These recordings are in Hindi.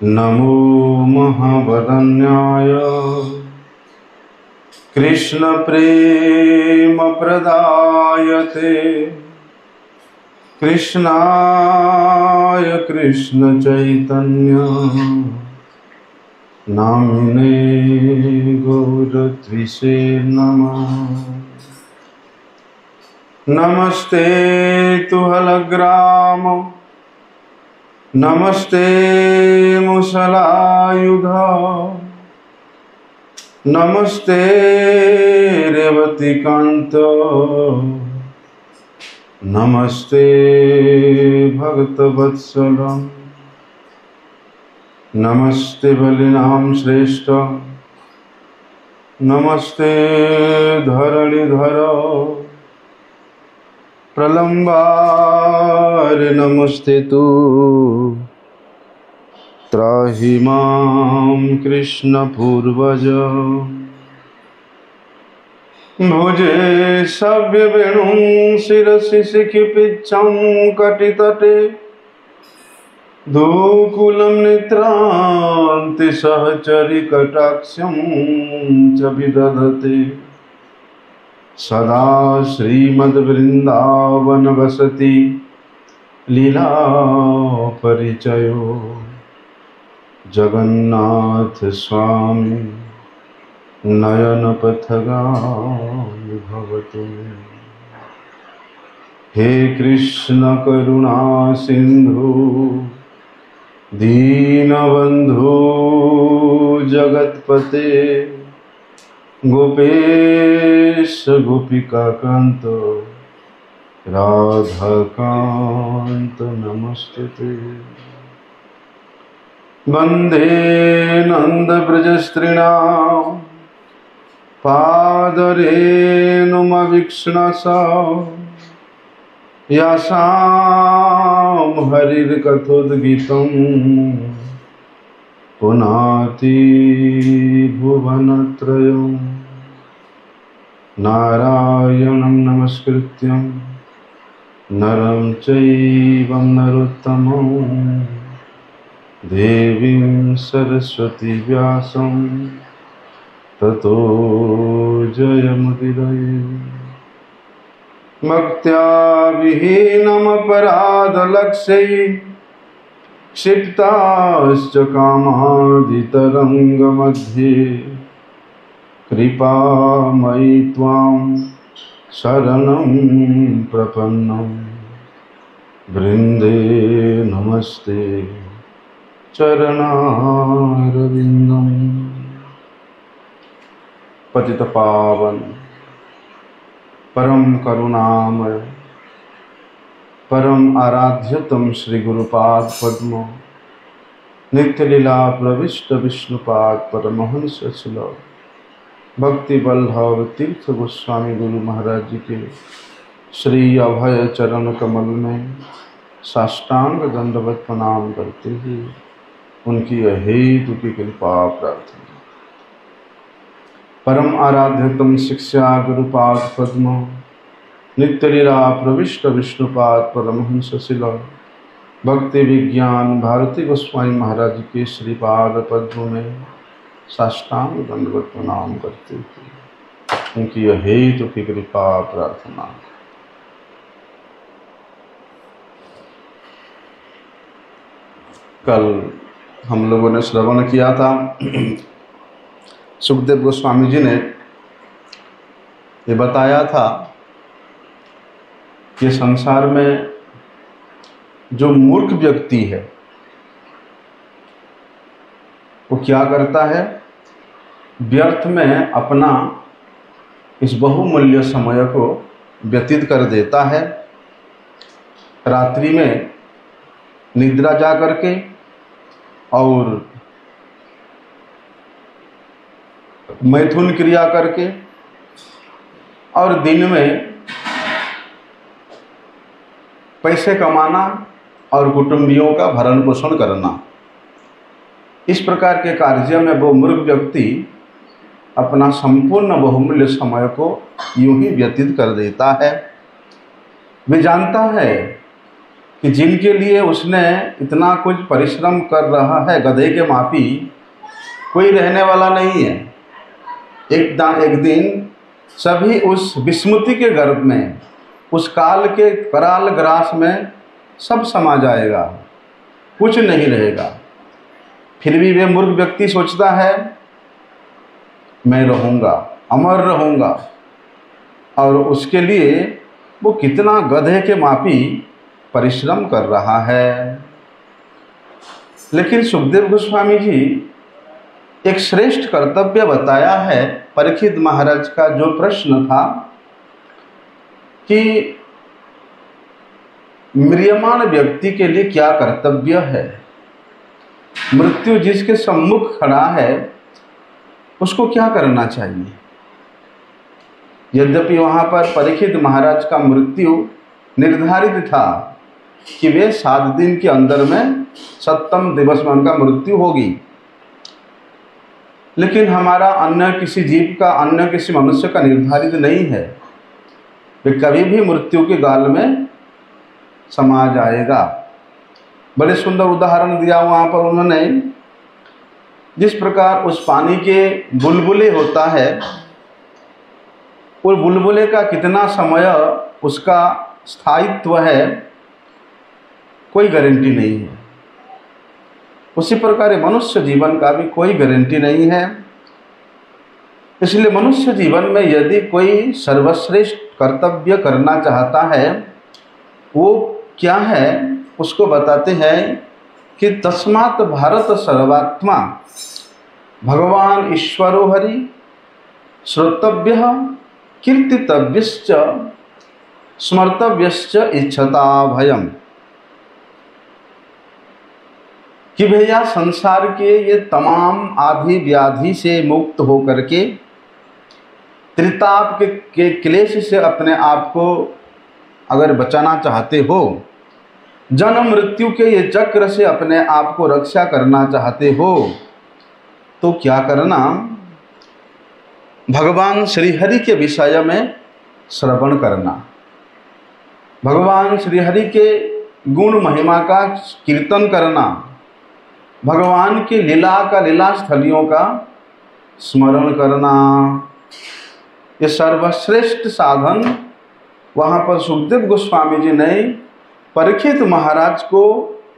नमो महावदन्याय कृष्ण प्रेम प्रदायते कृष्णाय कृष्ण चैतन्य नामिने गौरत्विषे नमः। नमस्ते तुहलग्राम नमस्ते मुसलायुध नमस्ते रेवतीकांत नमस्ते भक्तवत्सल नमस्ते बलिनाम श्रेष्ठ नमस्ते धरणीधर प्रलंबार नमस्ते तु त्राहि मां कृष्ण पूर्वज भुजे सभ्य वेणुं शिरसि शिखिपिच्छं कटितटे दूकुलं नेत्रान्ति सहचरि कटाक्षं च विदधते सदा श्रीमद्वृन्दावन वसति लीला परिचयो जगन्नाथ स्वामी नयन पथगामी भवतु। हे कृष्ण करुणा सिंधु दीनबंधु जगतपते गोपेश गोपिकाकांत राधाकांत नमस्ते। वंदे नंदव्रजस्त्रीणां पादरेणुमवीक्ष्णस यासां हरिर्कथोद्गीतं पुनाति भुवनत्रयं नारायणं नमस्कृत्यं नरं चैव नरोत्तमं देवीं सरस्वती व्यासं ततो जयमुदीरये। भक्त्या विहीनमपराधलक्ष्यै क्षिप्ताश्च कामादितरङ्गमध्ये कृपामयि त्वां शरणं प्रपन्नं वृन्दे नमस्ते चरणारविन्दं। पतितपावन परम करुणामय परम आराध्यतम श्री गुरुपाद पद्म नित्य लीला प्रविष्ट विष्णुपाद परमहंस शिल भक्ति वल्लभ तीर्थ गोस्वामी गुरु महाराज जी के श्री अभय चरण कमल में साष्टांग दंडवत प्रणाम करते हुए उनकी अहेतु की कृपा प्रार्थना। परम आराध्यतम शिक्षा गुरुपाद पद्म नित्य लीला प्रविष्ट विष्णुपाद परमहंस शिल भक्ति विज्ञान भारती गोस्वामी महाराज के श्रीपाद पद्म में साष्टांग दंडवत प्रणाम करते हुए उनकी अहेतु की कृपा प्रार्थना। कल हम लोगों ने श्रवण किया था, सुखदेव गोस्वामी जी ने ये बताया था कि संसार में जो मूर्ख व्यक्ति है वो क्या करता है, व्यर्थ में अपना इस बहुमूल्य समय को व्यतीत कर देता है। रात्रि में निद्रा जा करके और मैथुन क्रिया करके और दिन में पैसे कमाना और कुटुंबियों का भरण पोषण करना, इस प्रकार के कार्य में वो मूर्ख व्यक्ति अपना संपूर्ण बहुमूल्य समय को यूं ही व्यतीत कर देता है। वे जानता है कि जिनके लिए उसने इतना कुछ परिश्रम कर रहा है, गधे के मापी, कोई रहने वाला नहीं है। एक दिन सभी उस विस्मृति के गर्भ में, उस काल के कराल ग्रास में सब समा जाएगा, कुछ नहीं रहेगा। फिर भी वे मूर्ख व्यक्ति सोचता है मैं रहूँगा, अमर रहूँगा, और उसके लिए वो कितना गधे के मापी परिश्रम कर रहा है। लेकिन सुखदेव गोस्वामी जी एक श्रेष्ठ कर्तव्य बताया है। परीक्षित महाराज का जो प्रश्न था कि म्रियमाण व्यक्ति के लिए क्या कर्तव्य है, मृत्यु जिसके सम्मुख खड़ा है उसको क्या करना चाहिए। यद्यपि वहाँ पर परीक्षित महाराज का मृत्यु निर्धारित था कि वे 7 दिन के अंदर में 7वें दिवस में उनका मृत्यु होगी, लेकिन हमारा अन्य किसी जीव का, अन्य किसी मनुष्य का निर्धारित नहीं है। वे कभी भी मृत्यु के गाल में समा जाएगा। बड़े सुंदर उदाहरण दिया वहाँ पर उन्होंने। जिस प्रकार उस पानी के बुलबुले होता है, और बुलबुले का कितना समय उसका स्थायित्व है कोई गारंटी नहीं है, उसी प्रकार मनुष्य जीवन का भी कोई गारंटी नहीं है। इसलिए मनुष्य जीवन में यदि कोई सर्वश्रेष्ठ कर्तव्य करना चाहता है, वो क्या है उसको बताते हैं कि तस्मात् भारत सर्वात्मा भगवान ईश्वरो हरि श्रोतव्य कीर्तितव्यश्च स्मर्तव्यश्च इच्छता भयम। कि भैया संसार के ये तमाम आधि व्याधि से मुक्त हो करके, त्रिताप के क्लेश से अपने आप को अगर बचाना चाहते हो, जन्म मृत्यु के ये चक्र से अपने आप को रक्षा करना चाहते हो, तो क्या करना, भगवान श्रीहरि के विषय में श्रवण करना, भगवान श्रीहरि के गुण महिमा का कीर्तन करना, भगवान की लीला का, लीला स्थलियों का स्मरण करना। ये सर्वश्रेष्ठ साधन वहाँ पर सुखदेव गोस्वामी जी ने परीक्षित महाराज को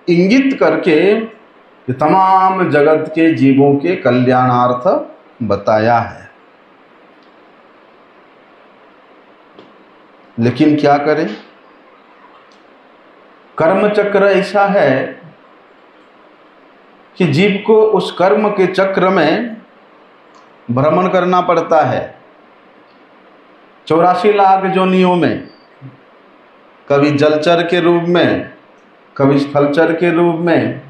इंगित करके ये तमाम जगत के जीवों के कल्याणार्थ बताया है। लेकिन क्या करें, कर्म चक्र ऐसा है कि जीव को उस कर्म के चक्र में भ्रमण करना पड़ता है। 84 लाख योनियों में, कभी जलचर के रूप में, कभी स्थलचर के रूप में,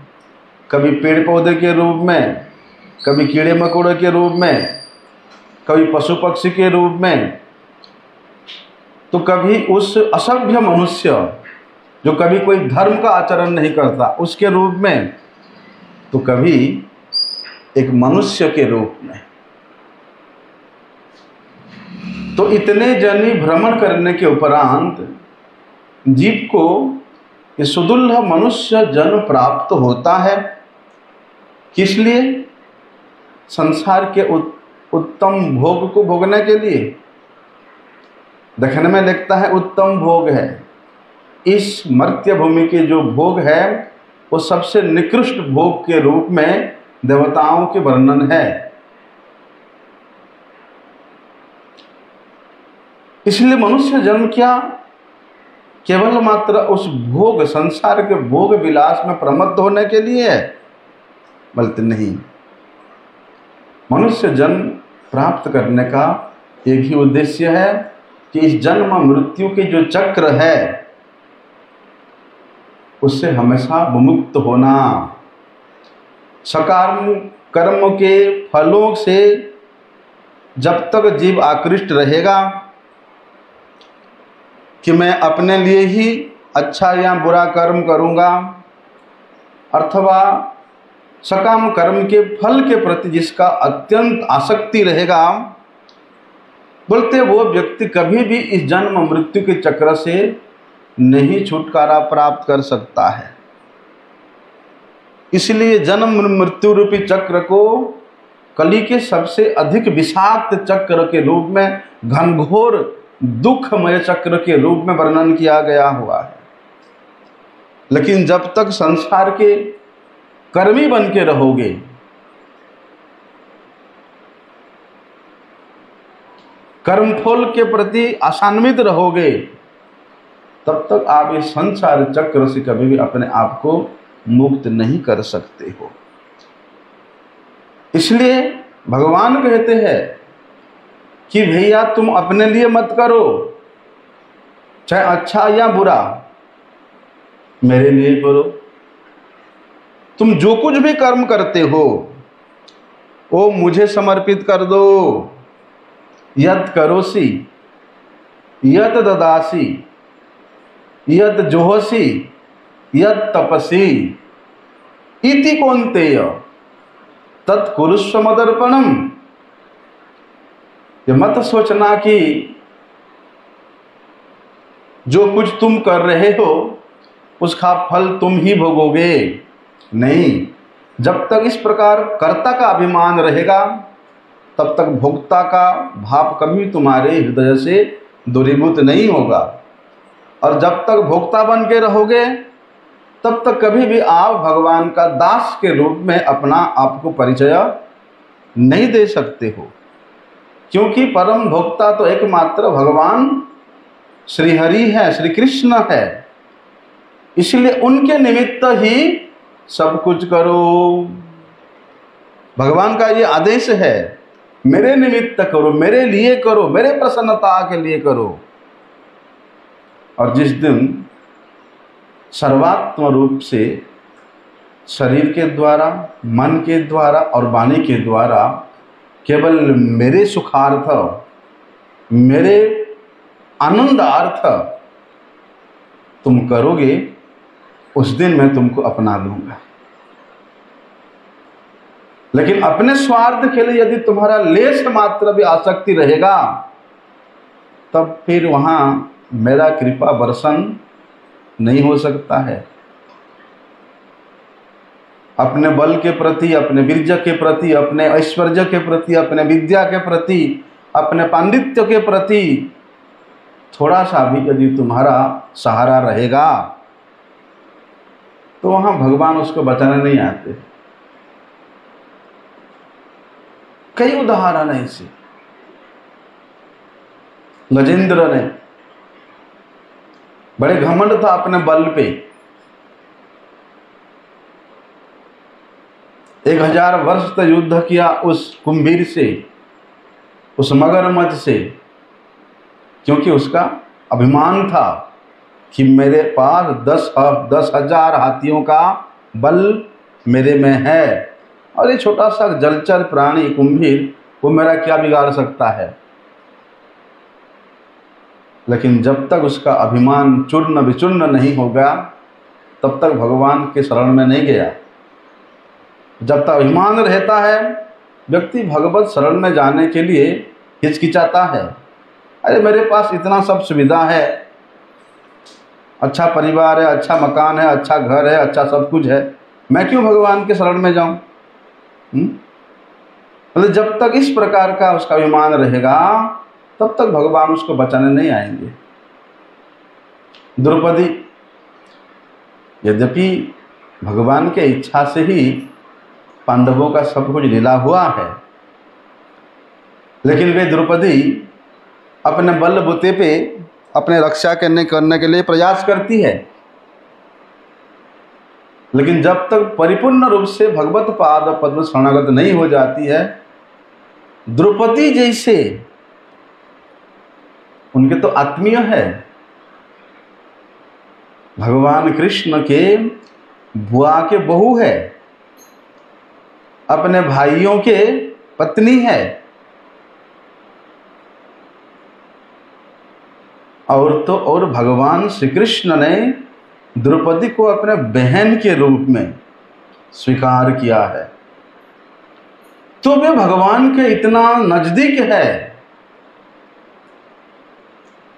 कभी पेड़ पौधे के रूप में, कभी कीड़े मकोड़े के रूप में, कभी पशु पक्षी के रूप में, तो कभी उस असभ्य मनुष्य जो कभी कोई धर्म का आचरण नहीं करता उसके रूप में, तो कभी एक मनुष्य के रूप में। तो इतने जनी भ्रमण करने के उपरांत जीव को ये सुदुर्लभ मनुष्य जन्म प्राप्त होता है। किस लिए? संसार के उत्तम भोग को भोगने के लिए। देखने में लगता है उत्तम भोग है, इस मर्त्य भूमि के जो भोग है वो सबसे निकृष्ट भोग के रूप में देवताओं के वर्णन है। इसलिए मनुष्य जन्म क्या केवल मात्र उस भोग, संसार के भोग विलास में प्रमत्त होने के लिए है? बल्कि नहीं, मनुष्य जन्म प्राप्त करने का एक ही उद्देश्य है कि इस जन्म मृत्यु के जो चक्र है उससे हमेशा विमुक्त होना। सकाम कर्म के फलों से जब तक जीव आकृष्ट रहेगा कि मैं अपने लिए ही अच्छा या बुरा कर्म करूँगा, अथवा सकाम कर्म के फल के प्रति जिसका अत्यंत आसक्ति रहेगा, बोलते वो व्यक्ति कभी भी इस जन्म मृत्यु के चक्र से नहीं छुटकारा प्राप्त कर सकता है। इसलिए जन्म मृत्यु रूपी चक्र को कली के सबसे अधिक विषाक्त चक्र के रूप में, घनघोर दुखमय चक्र के रूप में वर्णन किया गया हुआ है। लेकिन जब तक संसार के कर्मी बन के रहोगे, कर्मफल के प्रति आशान्वित रहोगे, तब तक आप इस संसार चक्र से कभी भी अपने आप को मुक्त नहीं कर सकते हो। इसलिए भगवान कहते हैं कि भैया तुम अपने लिए मत करो, चाहे अच्छा या बुरा, मेरे लिए करो। तुम जो कुछ भी कर्म करते हो वो मुझे समर्पित कर दो। यत् करोसि यत् ददासि यत् जोहसि यत् तपसि इति कौन्तेय तत्कुरुष्व मदर्पणम। ये मत सोचना कि जो कुछ तुम कर रहे हो उसका फल तुम ही भोगोगे। नहीं, जब तक इस प्रकार कर्ता का अभिमान रहेगा तब तक भोक्ता का भाव कभी तुम्हारे हृदय से दूरीभूत नहीं होगा। और जब तक भोक्ता बन के रहोगे तब तक कभी भी आप भगवान का दास के रूप में अपना आपको परिचय नहीं दे सकते हो, क्योंकि परम भोक्ता तो एकमात्र भगवान श्री हरि है, श्री कृष्ण है। इसलिए उनके निमित्त ही सब कुछ करो। भगवान का ये आदेश है, मेरे निमित्त करो, मेरे लिए करो, मेरे प्रसन्नता के लिए करो। और जिस दिन सर्वात्म रूप से शरीर के द्वारा, मन के द्वारा और वाणी के द्वारा केवल मेरे सुखार्थ, मेरे आनंदार्थ तुम करोगे, उस दिन मैं तुमको अपना लूंगा। लेकिन अपने स्वार्थ के लिए यदि तुम्हारा लेश मात्र भी आसक्ति रहेगा, तब फिर वहां मेरा कृपा वर्षण नहीं हो सकता है। अपने बल के प्रति, अपने वीर्य के प्रति, अपने ऐश्वर्य के प्रति, अपने विद्या के प्रति, अपने पांडित्य के प्रति थोड़ा सा भी यदि तुम्हारा सहारा रहेगा तो वहां भगवान उसको बचाने नहीं आते। कई उदाहरण है ऐसे। गजेंद्र ने बड़े घमंड था अपने बल पे, 1000 वर्ष तक युद्ध किया उस कुंभीर से, उस मगरमच्छ से, क्योंकि उसका अभिमान था कि मेरे पास 10,000 हाथियों का बल मेरे में है, और ये छोटा सा जलचर प्राणी कुंभीर वो मेरा क्या बिगाड़ सकता है। लेकिन जब तक उसका अभिमान चूर्ण विचूर्ण नहीं होगा तब तक भगवान के शरण में नहीं गया। जब तक अभिमान रहता है व्यक्ति भगवत शरण में जाने के लिए हिचकिचाता है। अरे मेरे पास इतना सब सुविधा है, अच्छा परिवार है, अच्छा मकान है, अच्छा घर है, अच्छा सब कुछ है, मैं क्यों भगवान के शरण में जाऊं? मतलब जब तक इस प्रकार का उसका अभिमान रहेगा तब तक भगवान उसको बचाने नहीं आएंगे। द्रौपदी यद्यपि भगवान के इच्छा से ही पांडवों का सब कुछ लीला हुआ है, लेकिन वे द्रौपदी अपने बलबूते पे अपने रक्षा करने के लिए प्रयास करती है। लेकिन जब तक परिपूर्ण रूप से भगवत पाद पद्म शरणागत नहीं हो जाती है, द्रौपदी जैसे उनके तो आत्मीय है, भगवान कृष्ण के बुआ के बहू है, अपने भाइयों के पत्नी है, और तो और भगवान श्री कृष्ण ने द्रौपदी को अपने बहन के रूप में स्वीकार किया है। तो वे भगवान के इतना नजदीक है,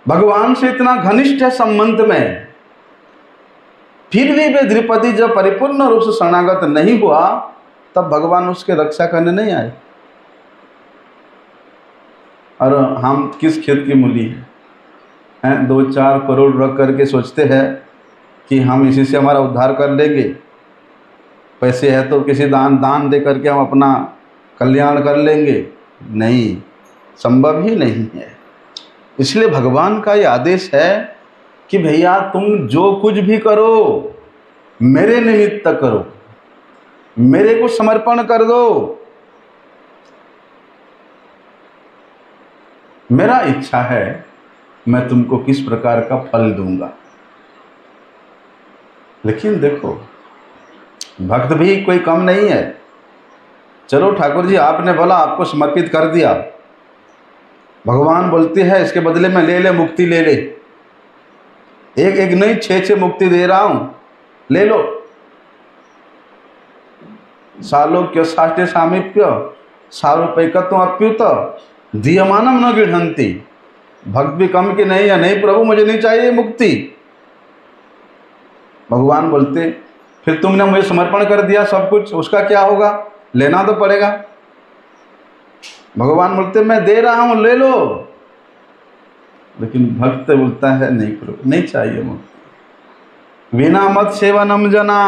भगवान से इतना घनिष्ठ है संबंध में, फिर भी वे द्रौपदी जब परिपूर्ण रूप से शरणागत नहीं हुआ तब भगवान उसके रक्षा करने नहीं आए। और हम किस खेत की मूली हैं, 2-4 करोड़ रख करके सोचते हैं कि हम इसी से हमारा उद्धार कर लेंगे, पैसे है तो किसी दान दे करके हम अपना कल्याण कर लेंगे। नहीं, संभव ही नहीं है। इसलिए भगवान का ये आदेश है कि भैया तुम जो कुछ भी करो मेरे निमित्त करो, मेरे को समर्पण कर दो। मेरा इच्छा है मैं तुमको किस प्रकार का फल दूंगा। लेकिन देखो, भक्त भी कोई कम नहीं है। चलो ठाकुर जी आपने बोला, आपको समर्पित कर दिया, भगवान बोलते हैं इसके बदले में ले ले, मुक्ति ले ले। एक एक नहीं 6 मुक्ति दे रहा हूं, ले लो। सालोक्य साष्टे सामीप्य सारूपैकत्व अप्युत दीयमानम न गृह्णन्ति। भक्त भी कम की नहीं है, नहीं प्रभु मुझे नहीं चाहिए मुक्ति। भगवान बोलते फिर तुमने मुझे समर्पण कर दिया सब कुछ, उसका क्या होगा, लेना तो पड़ेगा। भगवान बोलते मैं दे रहा हूं, ले लो। लेकिन भक्त बोलता है नहीं प्रभु नहीं चाहिए मुक्ति। बिना मत सेवनम जना,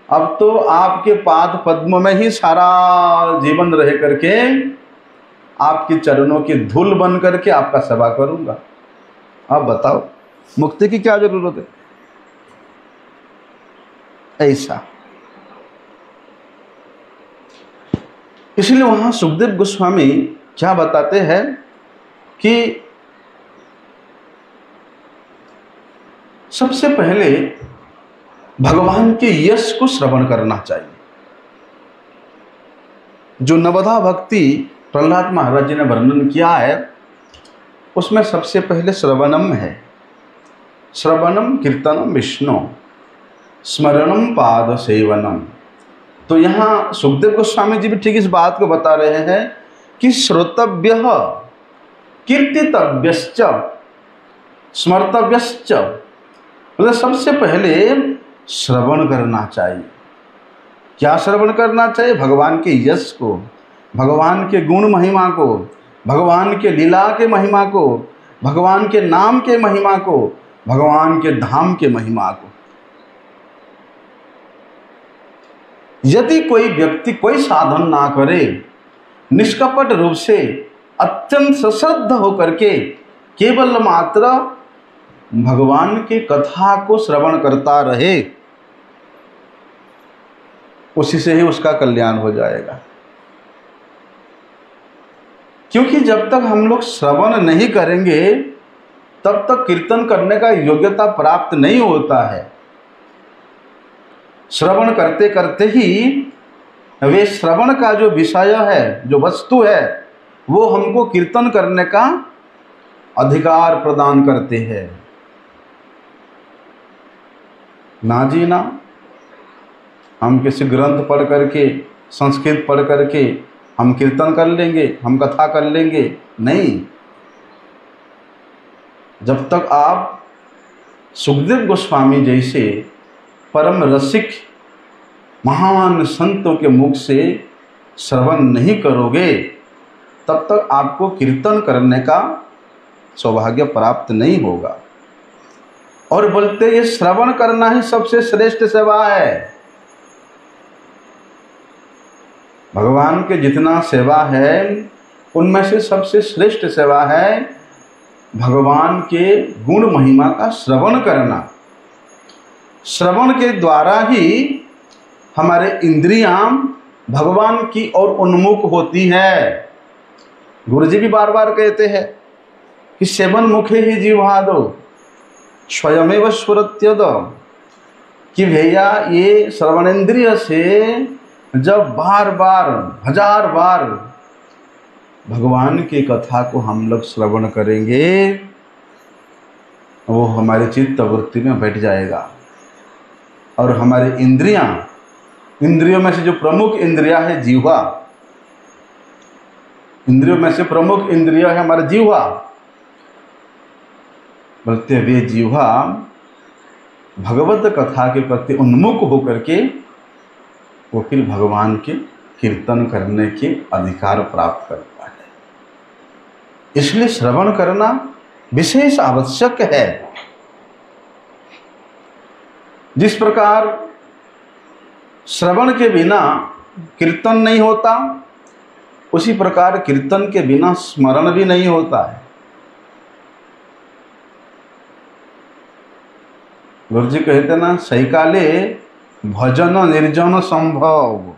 अब तो आपके पाद पद्म में ही सारा जीवन रह करके आपके चरणों की धूल बन करके आपका सेवा करूंगा। आप बताओ मुक्ति की क्या जरूरत है। ऐसा इसलिए वहां सुखदेव गोस्वामी क्या बताते हैं कि सबसे पहले भगवान के यश को श्रवण करना चाहिए। जो नवधा भक्ति प्रहलाद महाराज जी ने वर्णन किया है उसमें सबसे पहले श्रवणम है। श्रवणम कीर्तनम विष्णु स्मरणम पाद सेवनम। तो यहाँ सुखदेव गोस्वामी जी भी ठीक इस बात को बता रहे हैं कि श्रोतव्य कीर्तितव्यश्च स्मर्तव्यश्च, मतलब सबसे पहले श्रवण करना चाहिए। क्या श्रवण करना चाहिए? भगवान के यश को, भगवान के गुण महिमा को, भगवान के लीला के महिमा को, भगवान के नाम के महिमा को, भगवान के धाम के महिमा को। यदि कोई व्यक्ति कोई साधन ना करे, निष्कपट रूप से अत्यंत सश्रद्ध होकर के केवल मात्र भगवान की कथा को श्रवण करता रहे, उसी से ही उसका कल्याण हो जाएगा। क्योंकि जब तक हम लोग श्रवण नहीं करेंगे तब तक कीर्तन करने का योग्यता प्राप्त नहीं होता है। श्रवण करते करते ही वे श्रवण का जो विषय है, जो वस्तु है, वो हमको कीर्तन करने का अधिकार प्रदान करते हैं। ना जी ना, हम किसी ग्रंथ पढ़ करके, संस्कृत पढ़ करके हम कीर्तन कर लेंगे, हम कथा कर लेंगे, नहीं। जब तक आप सुखदेव गोस्वामी जैसे परम रसिक महान संतों के मुख से श्रवण नहीं करोगे तब तक आपको कीर्तन करने का सौभाग्य प्राप्त नहीं होगा। और बोलते ये श्रवण करना ही सबसे श्रेष्ठ सेवा है। भगवान के जितना सेवा है उनमें से सबसे श्रेष्ठ सेवा है भगवान के गुण महिमा का श्रवण करना। श्रवण के द्वारा ही हमारे इंद्रियां भगवान की ओर उन्मुख होती है। गुरु जी भी बार बार कहते हैं कि सेवन मुखे ही जिह्वादो स्वयमेव स्फुरत्यद, कि भैया ये श्रवणेन्द्रिय से जब बार बार 1000 बार भगवान की कथा को हम लोग श्रवण करेंगे वो हमारी चित्त वृत्ति में बैठ जाएगा। और हमारी इंद्रियों में से जो प्रमुख इंद्रिया है जीवा, इंद्रियों में से प्रमुख इंद्रिया है हमारा जीवा, बोलते वे जीवा भगवत कथा के प्रति उन्मुख होकर के वो फिर भगवान के कीर्तन करने के अधिकार प्राप्त करता है। इसलिए श्रवण करना विशेष आवश्यक है। जिस प्रकार श्रवण के बिना कीर्तन नहीं होता, उसी प्रकार कीर्तन के बिना स्मरण भी नहीं होता है। गुरु जी कहते ना, सैकाले भजन निर्जन संभव,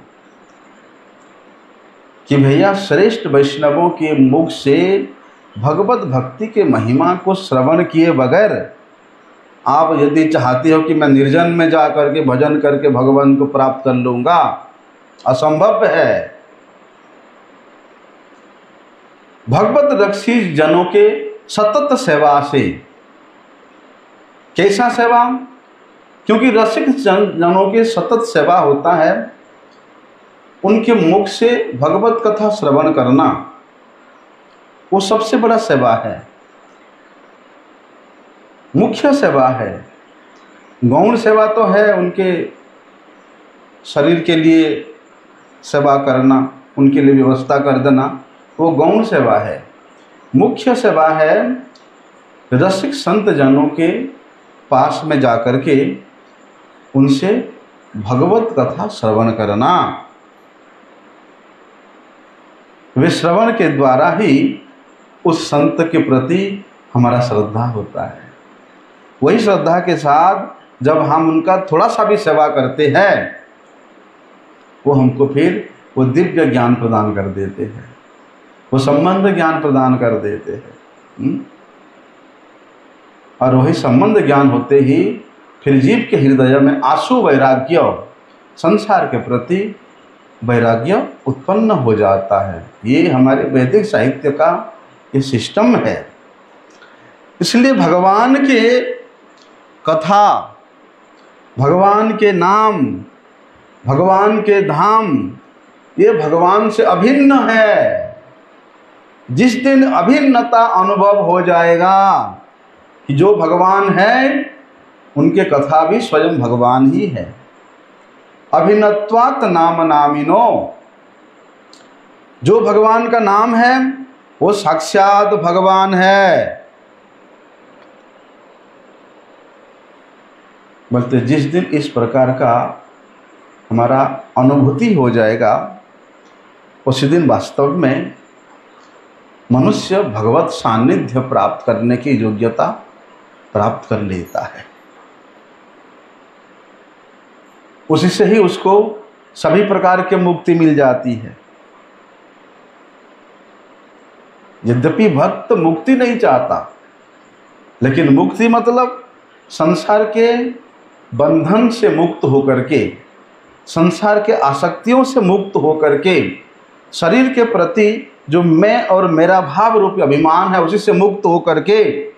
कि भैया श्रेष्ठ वैष्णवों के मुख से भगवत भक्ति के महिमा को श्रवण किए बगैर आप यदि चाहते हो कि मैं निर्जन में जा करके भजन करके भगवान को प्राप्त कर लूंगा, असंभव है। भगवत रक्षी जनों के सतत सेवा से, कैसा सेवा? क्योंकि रसिक जनों के सतत सेवा होता है, उनके मुख से भगवत कथा श्रवण करना, वो सबसे बड़ा सेवा है, मुख्य सेवा है। गौण सेवा तो है उनके शरीर के लिए सेवा करना, उनके लिए व्यवस्था कर देना, वो गौण सेवा है। मुख्य सेवा है रसिक संत जनों के पास में जाकर के उनसे भगवत कथा श्रवण करना। वे श्रवण के द्वारा ही उस संत के प्रति हमारा श्रद्धा होता है। वही श्रद्धा के साथ जब हम उनका थोड़ा सा भी सेवा करते हैं, वो हमको फिर वो दिव्य ज्ञान प्रदान कर देते हैं, वो संबंध ज्ञान प्रदान कर देते हैं। और वही संबंध ज्ञान होते ही फिर जीव के हृदय में आशु वैराग्य, संसार के प्रति वैराग्य उत्पन्न हो जाता है। ये हमारे वैदिक साहित्य का ये सिस्टम है। इसलिए भगवान के कथा, भगवान के नाम, भगवान के धाम, ये भगवान से अभिन्न है। जिस दिन अभिन्नता अनुभव हो जाएगा कि जो भगवान है उनके कथा भी स्वयं भगवान ही है। अभिन्नत्वात् नाम नामिनो, जो भगवान का नाम है वो साक्षात भगवान है। बोलते जिस दिन इस प्रकार का हमारा अनुभूति हो जाएगा, उसी दिन वास्तव में मनुष्य भगवत सान्निध्य प्राप्त करने की योग्यता प्राप्त कर लेता है। उसी से ही उसको सभी प्रकार की मुक्ति मिल जाती है। यद्यपि भक्त मुक्ति नहीं चाहता, लेकिन मुक्ति मतलब संसार के बंधन से मुक्त होकर के, संसार के आसक्तियों से मुक्त होकर के, शरीर के प्रति जो मैं और मेरा भाव रूपी अभिमान है उसी से मुक्त होकर के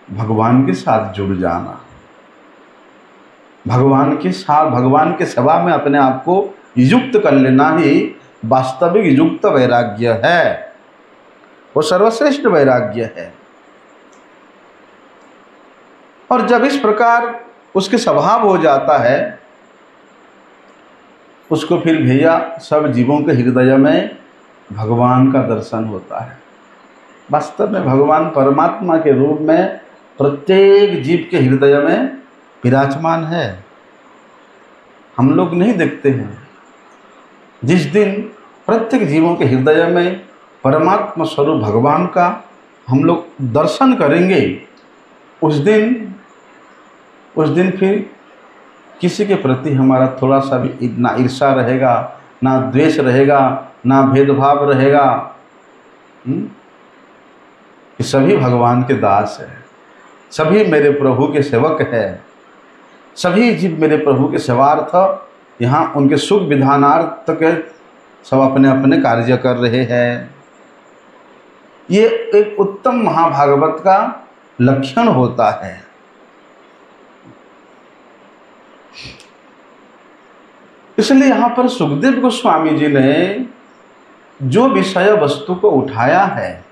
भगवान के साथ जुड़ जाना, भगवान के साथ, भगवान के सेवा में अपने आप को युक्त कर लेना ही वास्तविक युक्त वैराग्य है। वो सर्वश्रेष्ठ वैराग्य है। और जब इस प्रकार उसके स्वभाव हो जाता है, उसको फिर भैया सब जीवों के हृदय में भगवान का दर्शन होता है। वास्तव में भगवान परमात्मा के रूप में प्रत्येक जीव के हृदय में विराजमान है। हम लोग नहीं देखते हैं। जिस दिन प्रत्येक जीवों के हृदय में परमात्मा स्वरूप भगवान का हम लोग दर्शन करेंगे, उस दिन फिर किसी के प्रति हमारा थोड़ा सा भी ना ईर्ष्या रहेगा, ना द्वेष रहेगा, ना भेदभाव रहेगा। कि सभी भगवान के दास हैं, सभी मेरे प्रभु के सेवक हैं, सभी जीव मेरे प्रभु के सेवार्थ यहाँ उनके सुख विधानार्थ के सब अपने अपने कार्य कर रहे हैं। ये एक उत्तम महाभागवत का लक्षण होता है। इसलिए यहाँ पर सुखदेव गोस्वामी जी ने जो विषय वस्तु को उठाया है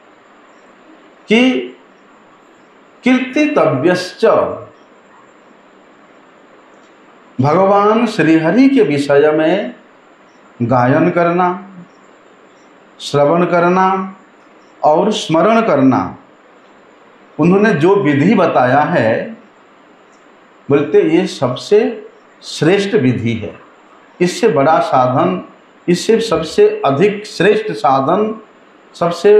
कि कीर्तितव्यश्च, भगवान श्रीहरि के विषय में गायन करना, श्रवण करना और स्मरण करना। उन्होंने जो विधि बताया है, बोलते ये सबसे श्रेष्ठ विधि है। इससे बड़ा साधन, इससे सबसे अधिक श्रेष्ठ साधन, सबसे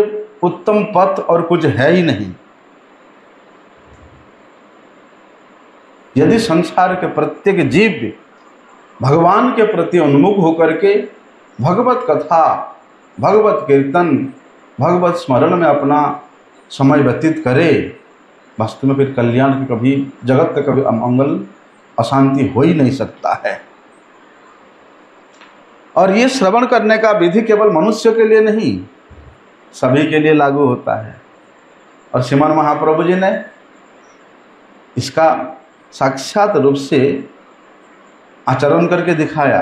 उत्तम पथ और कुछ है ही नहीं। यदि संसार के प्रत्येक जीव भगवान के प्रति उन्मुख होकर के भगवत कथा, भगवत कीर्तन, भगवत स्मरण में अपना समय व्यतीत करे, वास्तव में फिर कल्याण की कभी, जगत का कभी अमंगल, अशांति हो ही नहीं सकता है। और ये श्रवण करने का विधि केवल मनुष्य के लिए नहीं, सभी के लिए लागू होता है। और श्रीमान महाप्रभु जी ने इसका साक्षात रूप से आचरण करके दिखाया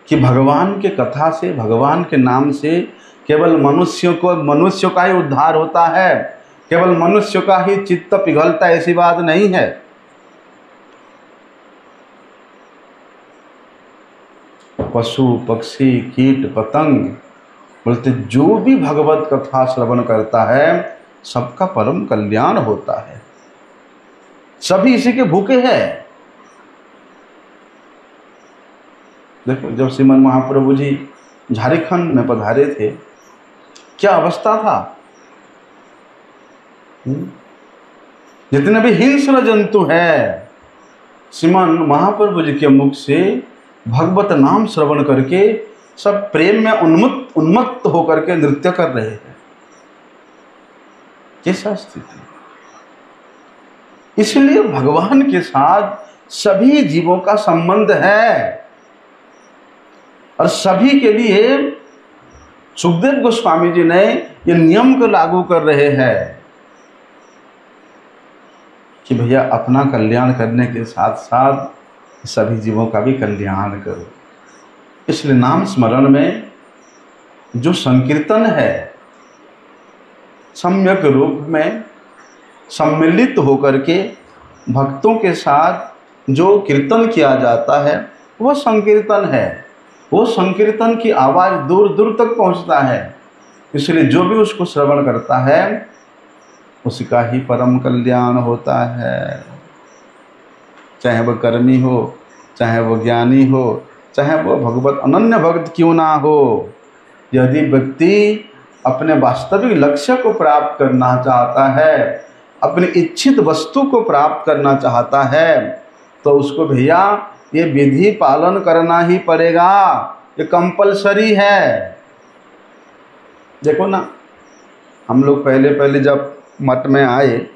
कि भगवान के कथा से, भगवान के नाम से केवल मनुष्य का ही उद्धार होता है, केवल मनुष्य का ही चित्त पिघलता, ऐसी बात नहीं है। पशु पक्षी कीट पतंग, बोलते जो भी भगवत कथा श्रवण करता है सबका परम कल्याण होता है। सभी इसी के भूखे हैं। देखो, जब श्रीमन महाप्रभु जी झारखंड में पधारे थे, क्या अवस्था था। जितने भी हिंस्र जंतु है, श्रीमन महाप्रभु जी के मुख से भगवत नाम श्रवण करके सब प्रेम में उन्मत्त होकर के नृत्य कर रहे हैं। कैसा स्थिति। इसलिए भगवान के साथ सभी जीवों का संबंध है। और सभी के लिए सुखदेव गोस्वामी जी ने ये नियम को लागू कर रहे हैं कि भैया अपना कल्याण करने के साथ साथ सभी जीवों का भी कल्याण करो। इसलिए नाम स्मरण में जो संकीर्तन है, सम्यक रूप में सम्मिलित होकर के भक्तों के साथ जो कीर्तन किया जाता है, वह संकीर्तन है। वो संकीर्तन की आवाज़ दूर दूर तक पहुंचता है। इसलिए जो भी उसको श्रवण करता है उसका ही परम कल्याण होता है। चाहे वह कर्मी हो, चाहे वह ज्ञानी हो, चाहे वह भगवत अनन्य भक्त क्यों ना हो। यदि व्यक्ति अपने वास्तविक लक्ष्य को प्राप्त करना चाहता है, अपनी इच्छित वस्तु को प्राप्त करना चाहता है, तो उसको भैया ये विधि पालन करना ही पड़ेगा। ये कंपलसरी है। देखो ना, हम लोग पहले जब मठ में आए,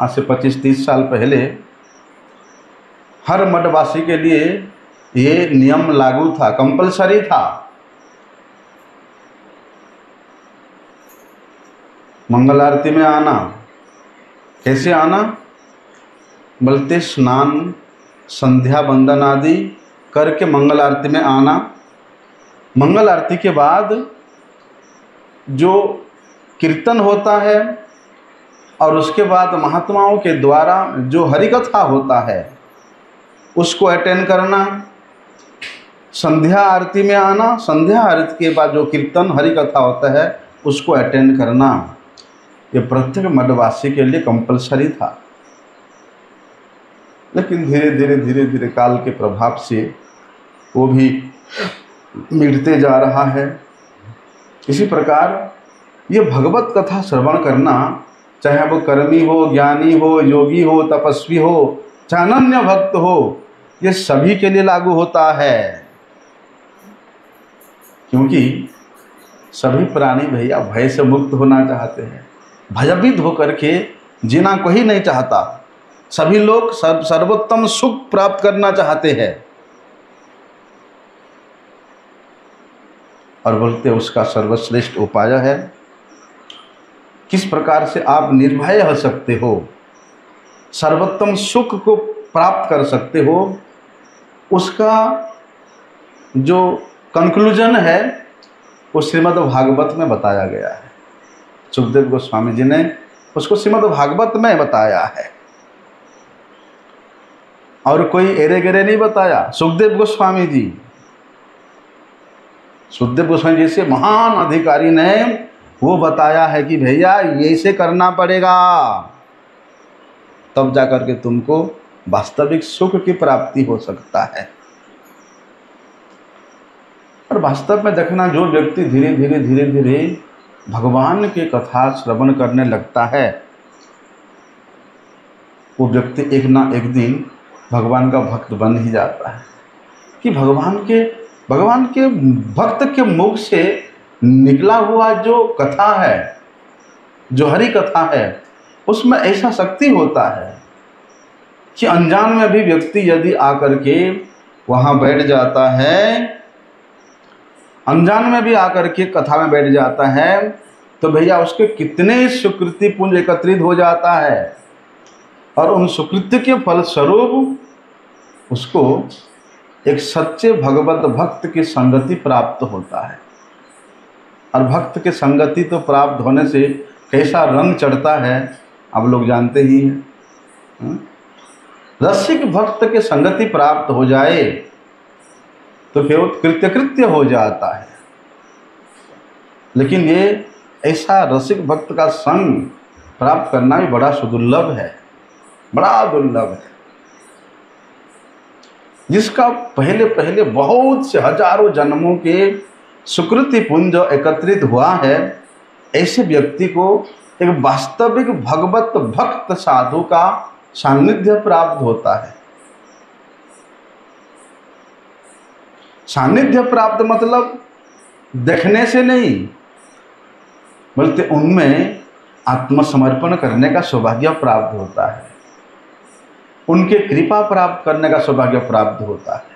आज से 25-30 साल पहले, हर मठवासी के लिए ये नियम लागू था, कंपलसरी था। मंगल आरती में आना। कैसे आना? बोलते स्नान, संध्या वंदन आदि करके मंगल आरती में आना। मंगल आरती के बाद जो कीर्तन होता है और उसके बाद महात्माओं के द्वारा जो हरिकथा होता है उसको अटेंड करना। संध्या आरती में आना, संध्या आरती के बाद जो कीर्तन हरिकथा होता है उसको अटेंड करना। ये प्रत्येक मठवासी के लिए कंपलसरी था। लेकिन धीरे धीरे काल के प्रभाव से वो भी मिटते जा रहा है। इसी प्रकार ये भगवत कथा श्रवण करना, चाहे वो कर्मी हो, ज्ञानी हो, योगी हो, तपस्वी हो, चाहे अनन्य भक्त हो, ये सभी के लिए लागू होता है। क्योंकि सभी प्राणी भैया भय से मुक्त होना चाहते हैं, भयभीत होकर के जीना कोई नहीं चाहता। सभी लोग सर्वोत्तम सुख प्राप्त करना चाहते हैं। और बोलते उसका सर्वश्रेष्ठ उपाय है, किस प्रकार से आप निर्भय हो सकते हो, सर्वोत्तम सुख को प्राप्त कर सकते हो, उसका जो कंक्लूजन है वो श्रीमद् भागवत में बताया गया है। सुखदेव गोस्वामी जी ने उसको श्रीमद् भागवत में बताया है, और कोई एरे गेरे नहीं बताया। सुखदेव गोस्वामी जी, सुखदेव गोस्वामी जी से महान अधिकारी ने वो बताया है कि भैया ये से करना पड़ेगा, तब जाकर के तुमको वास्तविक सुख की प्राप्ति हो सकता है। और वास्तव में देखना, जो व्यक्ति धीरे धीरे धीरे धीरे भगवान के कथा श्रवण करने लगता है, वो व्यक्ति एक ना एक दिन भगवान का भक्त बन ही जाता है। कि भगवान के भक्त के मुख से निकला हुआ जो कथा है, जो हरि कथा है, उसमें ऐसा शक्ति होता है कि अनजान में भी व्यक्ति यदि आकर के वहाँ बैठ जाता है, अनजान में भी आकर के कथा में बैठ जाता है, तो भैया उसके कितने सुकृति पुंज एकत्रित हो जाता है, और उन सुकृति के फलस्वरूप उसको एक सच्चे भगवत भक्त की संगति प्राप्त होता है। और भक्त के संगति तो प्राप्त होने से कैसा रंग चढ़ता है आप लोग जानते ही हैं। रसिक भक्त के संगति प्राप्त हो जाए तो केवल कृत्य हो जाता है। लेकिन ये ऐसा रसिक भक्त का संग प्राप्त करना भी बड़ा सुदुर्लभ है, बड़ा दुर्लभ है। जिसका पहले पहले बहुत से हजारों जन्मों के सुकृति पुंज एकत्रित हुआ है, ऐसे व्यक्ति को एक वास्तविक भगवत भक्त साधु का सान्निध्य प्राप्त होता है। सान्निध्य प्राप्त मतलब देखने से नहीं, बल्कि उनमें आत्मसमर्पण करने का सौभाग्य प्राप्त होता है, उनके कृपा प्राप्त करने का सौभाग्य प्राप्त होता है।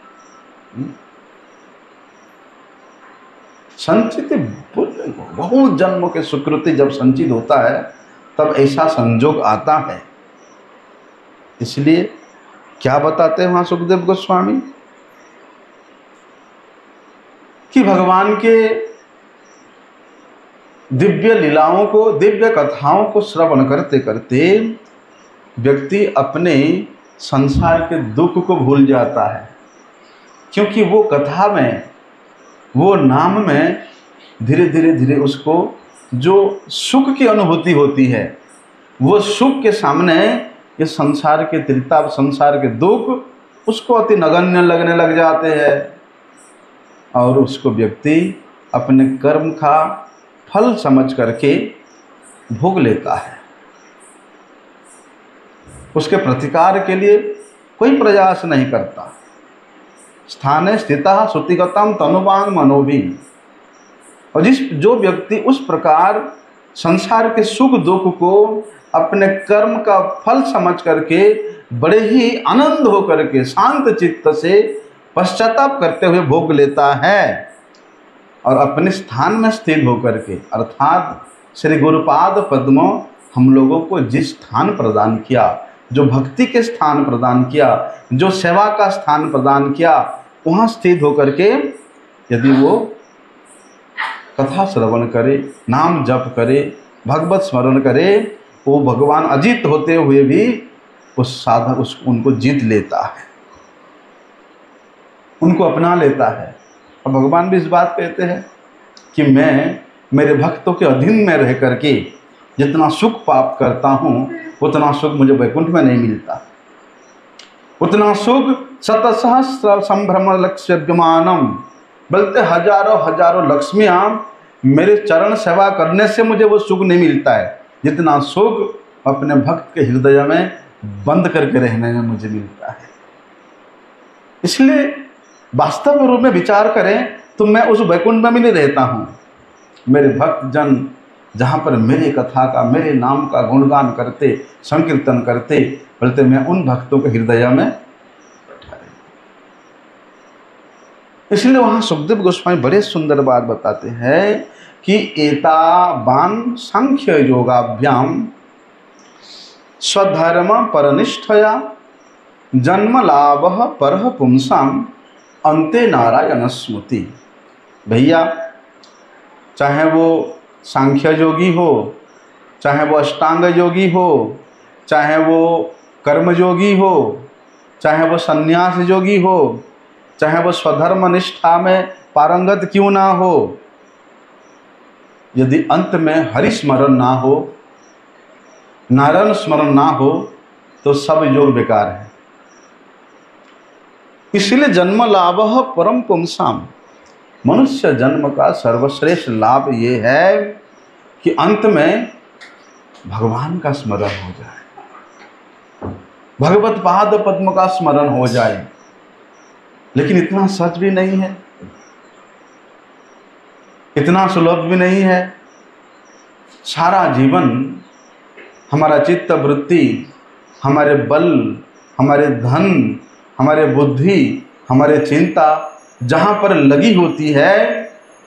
संचित बहुत जन्मों के सुकृति जब संचित होता है तब ऐसा संजोग आता है। इसलिए क्या बताते हैं वहां सुखदेव गोस्वामी कि भगवान के दिव्य लीलाओं को, दिव्य कथाओं को श्रवण करते करते व्यक्ति अपने संसार के दुख को भूल जाता है, क्योंकि वो कथा में, वो नाम में धीरे धीरे धीरे उसको जो सुख की अनुभूति होती है, वो सुख के सामने ये संसार के त्रिताप, संसार के दुख उसको अति नगण्य लगने लग जाते हैं, और उसको व्यक्ति अपने कर्म का फल समझ करके भोग लेता है। उसके प्रतिकार के लिए कोई प्रयास नहीं करता। स्थाने स्थितः श्रुतिगतम तनुवांग मनोभी। और जो व्यक्ति उस प्रकार संसार के सुख दुख को अपने कर्म का फल समझ करके बड़े ही आनंद होकर के शांत चित्त से पश्चाताप करते हुए भोग लेता है, और अपने स्थान में स्थिर होकर के, अर्थात श्री गुरुपाद पद्म हम लोगों को जिस स्थान प्रदान किया, जो भक्ति के स्थान प्रदान किया, जो सेवा का स्थान प्रदान किया, वहाँ स्थित होकर के यदि वो कथा श्रवण करे, नाम जप करे, भगवत स्मरण करे, वो भगवान अजीत होते हुए भी उस साधक उनको जीत लेता है, उनको अपना लेता है। और भगवान भी इस बात कहते हैं कि मैं मेरे भक्तों के अधीन में रह करके जितना सुख प्राप्त करता हूँ उतना सुख मुझे वैकुंठ में नहीं मिलता। उतना सुख शतसहस्र संभ्रम लक्ष्य विमानम, बल्कि हजारों हजारों लक्ष्मियाँ मेरे चरण सेवा करने से मुझे वो सुख नहीं मिलता है, जितना सुख अपने भक्त के हृदय में बंद करके रहने में मुझे मिलता है। इसलिए वास्तव रूप में विचार करें तो मैं उस वैकुंठ में भी नहीं रहता हूँ। मेरे भक्त जन जहाँ पर मेरी कथा का, मेरे नाम का गुणगान करते, संकीर्तन करते, बोलते मैं उन भक्तों के हृदय में बैठा रही। इसलिए वहाँ सुखदेव गोस्वामी बड़े सुंदर बात बताते हैं कि एतावान सांख्य योगाभ्याम स्वधर्म परनिष्ठया जन्म लाभ परह पुंसाम अंते नारायण स्मृति। भैया चाहे वो सांख्य योगी हो चाहे वो अष्टांग योगी हो, चाहे वो कर्म योगी हो, चाहे वो संन्यास योगी हो, चाहे वो स्वधर्म निष्ठा में पारंगत क्यों ना हो, यदि अंत में हरि स्मरण ना हो, नारायण स्मरण ना हो, तो सब योग बेकार है। इसलिए जन्म लाभ परम पुंसाम, मनुष्य जन्म का सर्वश्रेष्ठ लाभ ये है कि अंत में भगवान का स्मरण हो जाए, भगवत पाद पद्म का स्मरण हो जाए। लेकिन इतना सच भी नहीं है, इतना सुलभ भी नहीं है। सारा जीवन हमारा चित्त वृत्ति, हमारे बल, हमारे धन, हमारे बुद्धि, हमारे चिंता जहाँ पर लगी होती है,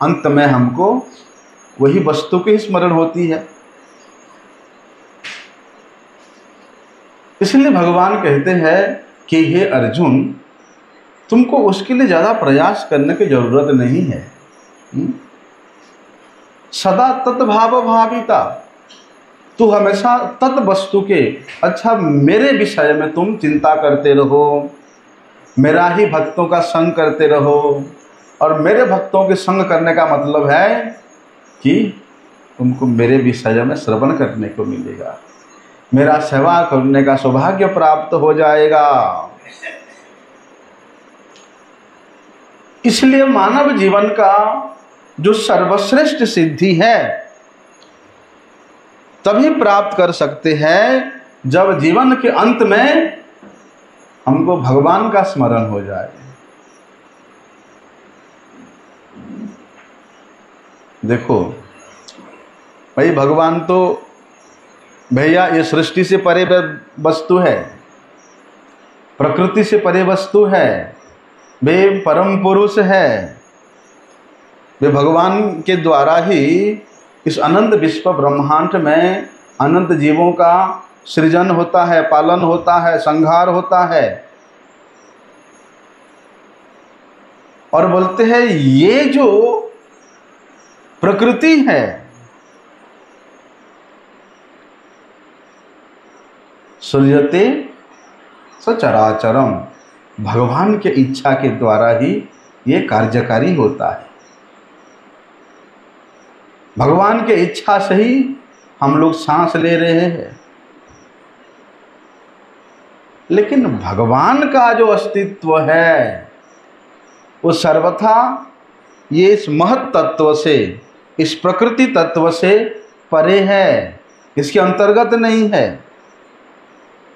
अंत में हमको वही वस्तु की स्मरण होती है। इसलिए भगवान कहते हैं कि हे अर्जुन, तुमको उसके लिए ज़्यादा प्रयास करने की जरूरत नहीं है। सदा तत्भाव भाविता, तू हमेशा तत् वस्तु के, अच्छा मेरे विषय में तुम चिंता करते रहो, मेरा ही भक्तों का संग करते रहो। और मेरे भक्तों के संग करने का मतलब है कि तुमको मेरे विषय में श्रवण करने को मिलेगा, मेरा सेवा करने का सौभाग्य प्राप्त हो जाएगा। इसलिए मानव जीवन का जो सर्वश्रेष्ठ सिद्धि है तभी प्राप्त कर सकते हैं जब जीवन के अंत में हमको भगवान का स्मरण हो जाए। देखो भाई, भगवान तो भैया ये सृष्टि से परे वस्तु है, प्रकृति से परे वस्तु है, वे परम पुरुष है। वे भगवान के द्वारा ही इस अनंत विश्व ब्रह्मांड में अनंत जीवों का सृजन होता है, पालन होता है, संहार होता है। और बोलते हैं ये जो प्रकृति है, सृजते सचराचरम, भगवान के इच्छा के द्वारा ही ये कार्यकारी होता है। भगवान के इच्छा से ही हम लोग सांस ले रहे हैं। लेकिन भगवान का जो अस्तित्व है वो सर्वथा ये इस महत् तत्व से, इस प्रकृति तत्व से परे है, इसके अंतर्गत नहीं है।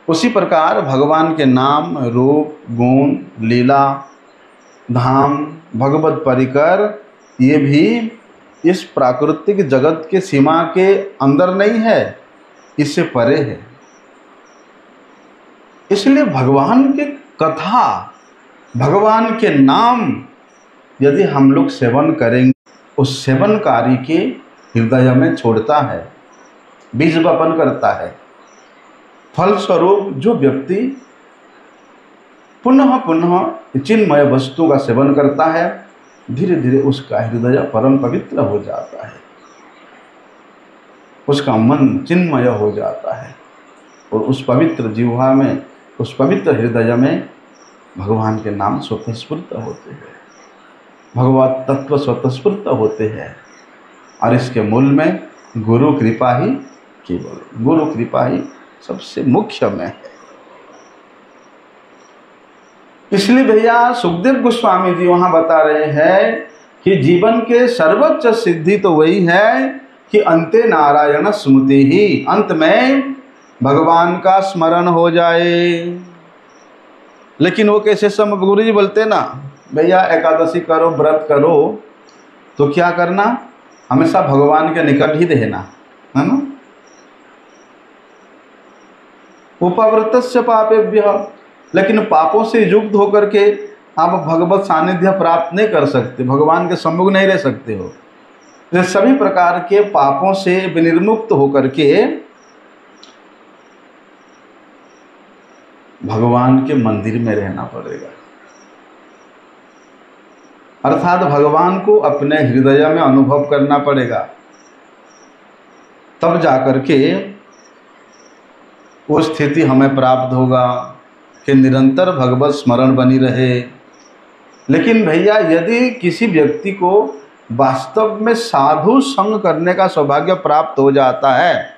उसी प्रकार भगवान के नाम, रूप, गुण, लीला, धाम, भगवत परिकर, ये भी इस प्राकृतिक जगत के सीमा के अंदर नहीं है, इससे परे है। इसलिए भगवान की कथा, भगवान के नाम यदि हम लोग सेवन करेंगे, उस सेवनकारी के हृदय में छोड़ता है, बीज वपन करता है। फलस्वरूप जो व्यक्ति पुनः पुनः चिन्मय वस्तु का सेवन करता है, धीरे धीरे उसका हृदय परम पवित्र हो जाता है, उसका मन चिन्मय हो जाता है। और उस पवित्र जिह्वा में, उस पवित्र हृदय में भगवान के नाम स्वतःस्फूर्त होते हैं, भगवत तत्व स्वतःस्फूर्त होते हैं। और इसके मूल में गुरु कृपा ही, केवल गुरु कृपा ही सबसे मुख्य में है। इसलिए भैया सुखदेव गोस्वामी जी वहां बता रहे हैं कि जीवन के सर्वोच्च सिद्धि तो वही है कि अंते नारायण स्मृति ही, अंत में भगवान का स्मरण हो जाए। लेकिन वो कैसे सब गुरु जी बोलते ना, भैया एकादशी करो, व्रत करो, तो क्या करना, हमेशा भगवान के निकट ही रहना, है ना। उपवृतस्य पापेभ्यः, लेकिन पापों से युक्त होकर के आप भगवत सानिध्य प्राप्त नहीं कर सकते, भगवान के सम्मुख नहीं रह सकते हो। तो सभी प्रकार के पापों से विनिर्मुक्त होकर के भगवान के मंदिर में रहना पड़ेगा, अर्थात भगवान को अपने हृदय में अनुभव करना पड़ेगा। तब जाकर के वो स्थिति हमें प्राप्त होगा कि निरंतर भगवत स्मरण बनी रहे। लेकिन भैया यदि किसी व्यक्ति को वास्तव में साधु संग करने का सौभाग्य प्राप्त हो जाता है,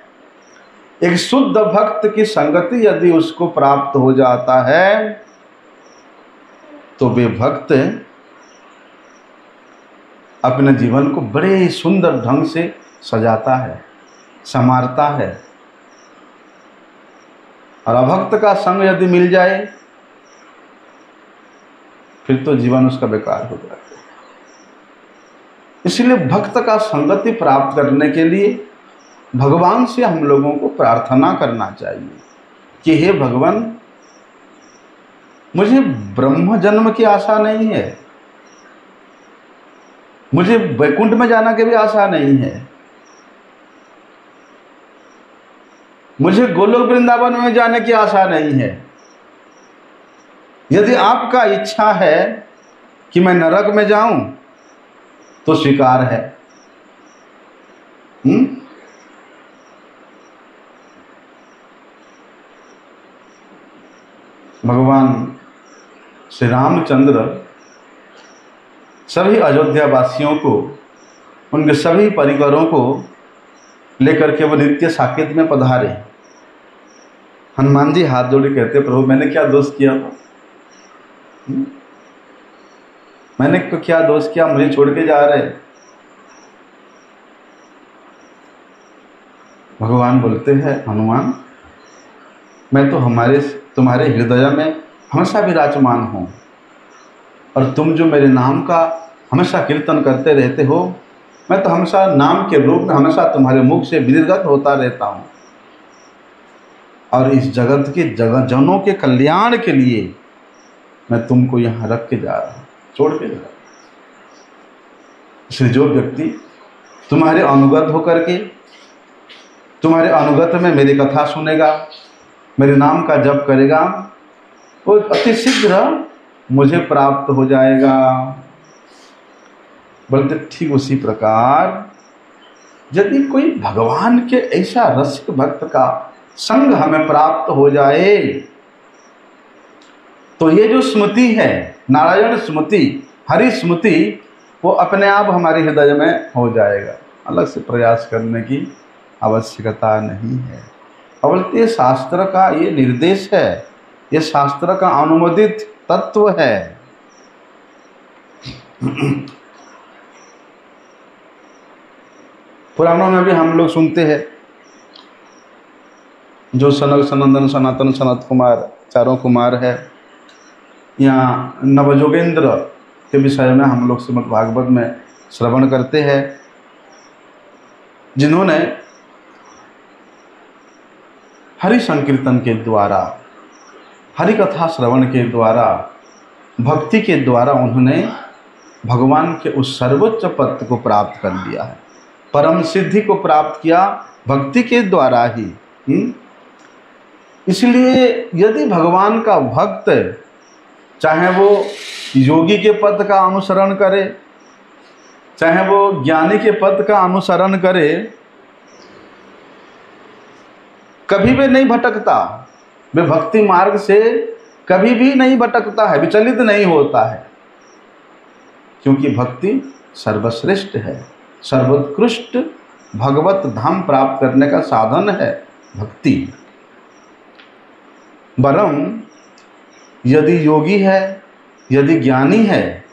एक शुद्ध भक्त की संगति यदि उसको प्राप्त हो जाता है, तो वे भक्त अपने जीवन को बड़े सुंदर ढंग से सजाता है, संवारता है। और अभक्त का संग यदि मिल जाए फिर तो जीवन उसका बेकार हो जाता है। इसलिए भक्त का संगति प्राप्त करने के लिए भगवान से हम लोगों को प्रार्थना करना चाहिए कि हे भगवान, मुझे ब्रह्म जन्म की आशा नहीं है, मुझे वैकुंठ में जाना की भी आशा नहीं है, मुझे गोलोक वृंदावन में जाने की आशा नहीं है। यदि आपका इच्छा है कि मैं नरक में जाऊं तो स्वीकार है। भगवान श्री रामचंद्र सभी अयोध्या वासियों को, उनके सभी परिवारों को लेकर के वो नित्य साकेत में पधारे। हनुमान जी हाथ जोड़े कहते, प्रभु मैंने क्या दोष किया था? मैंने क्या दोष किया, मुझे छोड़ के जा रहे? भगवान बोलते हैं, हनुमान मैं तो तुम्हारे हृदय में हमेशा विराजमान हूँ, और तुम जो मेरे नाम का हमेशा कीर्तन करते रहते हो, मैं तो हमेशा नाम के रूप में हमेशा तुम्हारे मुख से विनिर्गत होता रहता हूँ, और इस जगत के जनों के कल्याण के लिए मैं तुमको यहाँ रख के जा रहा हूँ, छोड़ के जा रहा हूँ। इसलिए जो व्यक्ति तुम्हारे अनुगत होकर के, तुम्हारे अनुगत में मेरी कथा सुनेगा, मेरे नाम का जप करेगा, वो अति शीघ्र मुझे प्राप्त हो जाएगा। बोलते ठीक उसी प्रकार यदि कोई भगवान के ऐसा रसिक भक्त का संग हमें प्राप्त हो जाए, तो ये जो स्मृति है, नारायण स्मृति, हरि स्मृति, वो अपने आप हमारे हृदय में हो जाएगा। अलग से प्रयास करने की आवश्यकता नहीं है। और बोलते शास्त्र का ये निर्देश है, ये शास्त्र का अनुमोदित तत्व है। पुराणों में भी हम लोग सुनते हैं, जो सनक सनंदन सनातन सनत कुमार चारों कुमार है, यहाँ नवजोगेंद्र के विषय में हम लोग श्रीमद् भागवत में श्रवण करते हैं, जिन्होंने हरि संकीर्तन के द्वारा, हरि कथा श्रवण के द्वारा, भक्ति के द्वारा उन्होंने भगवान के उस सर्वोच्च पद को प्राप्त कर लिया है, परम सिद्धि को प्राप्त किया भक्ति के द्वारा ही। इसलिए यदि भगवान का भक्त चाहे वो योगी के पद का अनुसरण करे, चाहे वो ज्ञानी के पद का अनुसरण करे, कभी भी नहीं भटकता। वे भक्ति मार्ग से कभी भी नहीं भटकता है, विचलित नहीं होता है, क्योंकि भक्ति सर्वश्रेष्ठ है, सर्वोत्कृष्ट भगवत धाम प्राप्त करने का साधन है भक्ति। वरम यदि योगी है, यदि ज्ञानी है,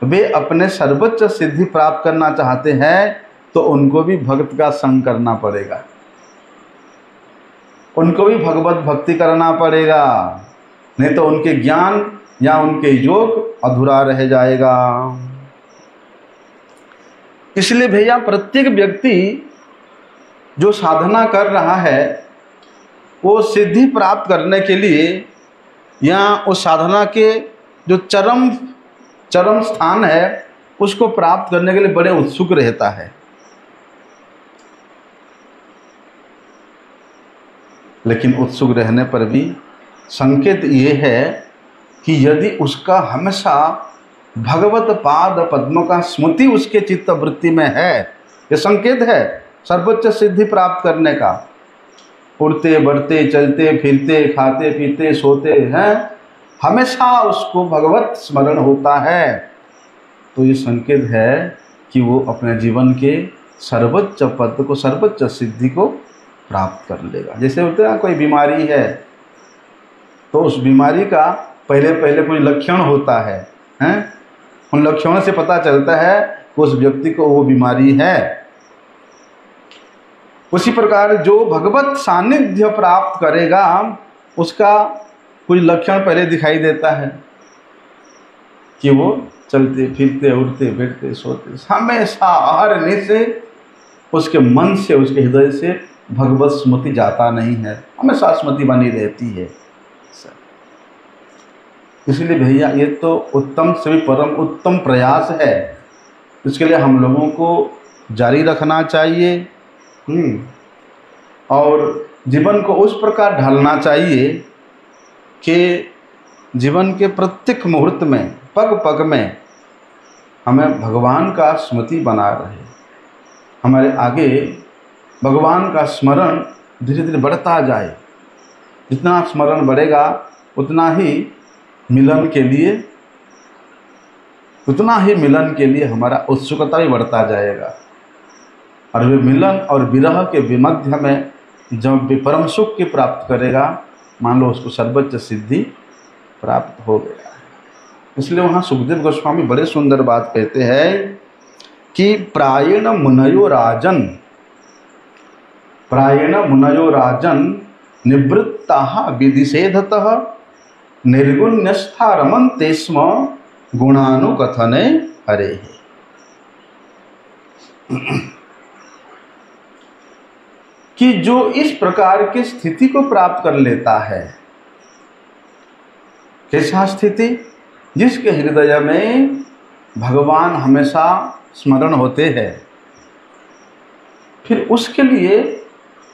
वे अपने सर्वोच्च सिद्धि प्राप्त करना चाहते हैं, तो उनको भी भक्त का संग करना पड़ेगा, उनको भी भगवत भक्ति करना पड़ेगा, नहीं तो उनके ज्ञान या उनके योग अधूरा रह जाएगा। इसलिए भैया प्रत्येक व्यक्ति जो साधना कर रहा है, वो सिद्धि प्राप्त करने के लिए या उस साधना के जो चरम स्थान है उसको प्राप्त करने के लिए बड़े उत्सुक रहता है। लेकिन उत्सुक रहने पर भी संकेत ये है कि यदि उसका हमेशा भगवत पाद पद्मों का स्मृति उसके चित्त वृत्ति में है, ये संकेत है सर्वोच्च सिद्धि प्राप्त करने का। उड़ते बढ़ते चलते फिरते खाते पीते सोते हैं, हमेशा उसको भगवत स्मरण होता है, तो ये संकेत है कि वो अपने जीवन के सर्वोच्च पद को, सर्वोच्च सिद्धि को प्राप्त कर लेगा। जैसे होते हैं कोई बीमारी है तो उस बीमारी का पहले पहले कोई लक्षण होता है, हैं? उन लक्षणों से पता चलता है कि उस व्यक्ति को वो बीमारी है। उसी प्रकार जो भगवत सानिध्य प्राप्त करेगा उसका कुछ लक्षण पहले दिखाई देता है कि वो चलते फिरते उठते बैठते सोते हमेशा हर से उसके मन से, उसके हृदय से भगवत स्मृति जाता नहीं है, हमेशा स्मृति बनी रहती है। इसलिए भैया ये तो उत्तम से भी परम उत्तम प्रयास है, इसके लिए हम लोगों को जारी रखना चाहिए और जीवन को उस प्रकार ढालना चाहिए कि जीवन के प्रत्येक मुहूर्त में, पग पग में हमें भगवान का स्मृति बना रहे, हमारे आगे भगवान का स्मरण धीरे धीरे बढ़ता जाए। जितना स्मरण बढ़ेगा उतना ही मिलन के लिए हमारा उत्सुकता भी बढ़ता जाएगा। और वे मिलन और विरह के मध्य में जब भी परम सुख की प्राप्त करेगा, मान लो उसको सर्वोच्च सिद्धि प्राप्त हो गया। इसलिए वहाँ सुखदेव गोस्वामी बड़े सुंदर बात कहते हैं कि प्रायेण मुनयो राजन निवृत्ताः विधिषेधतः निर्गुण्यस्था रमन्ते स्म गुणानुकथने हरेः। कि जो इस प्रकार की स्थिति को प्राप्त कर लेता है, कैसा स्थिति? जिसके हृदय में भगवान हमेशा स्मरण होते हैं, फिर उसके लिए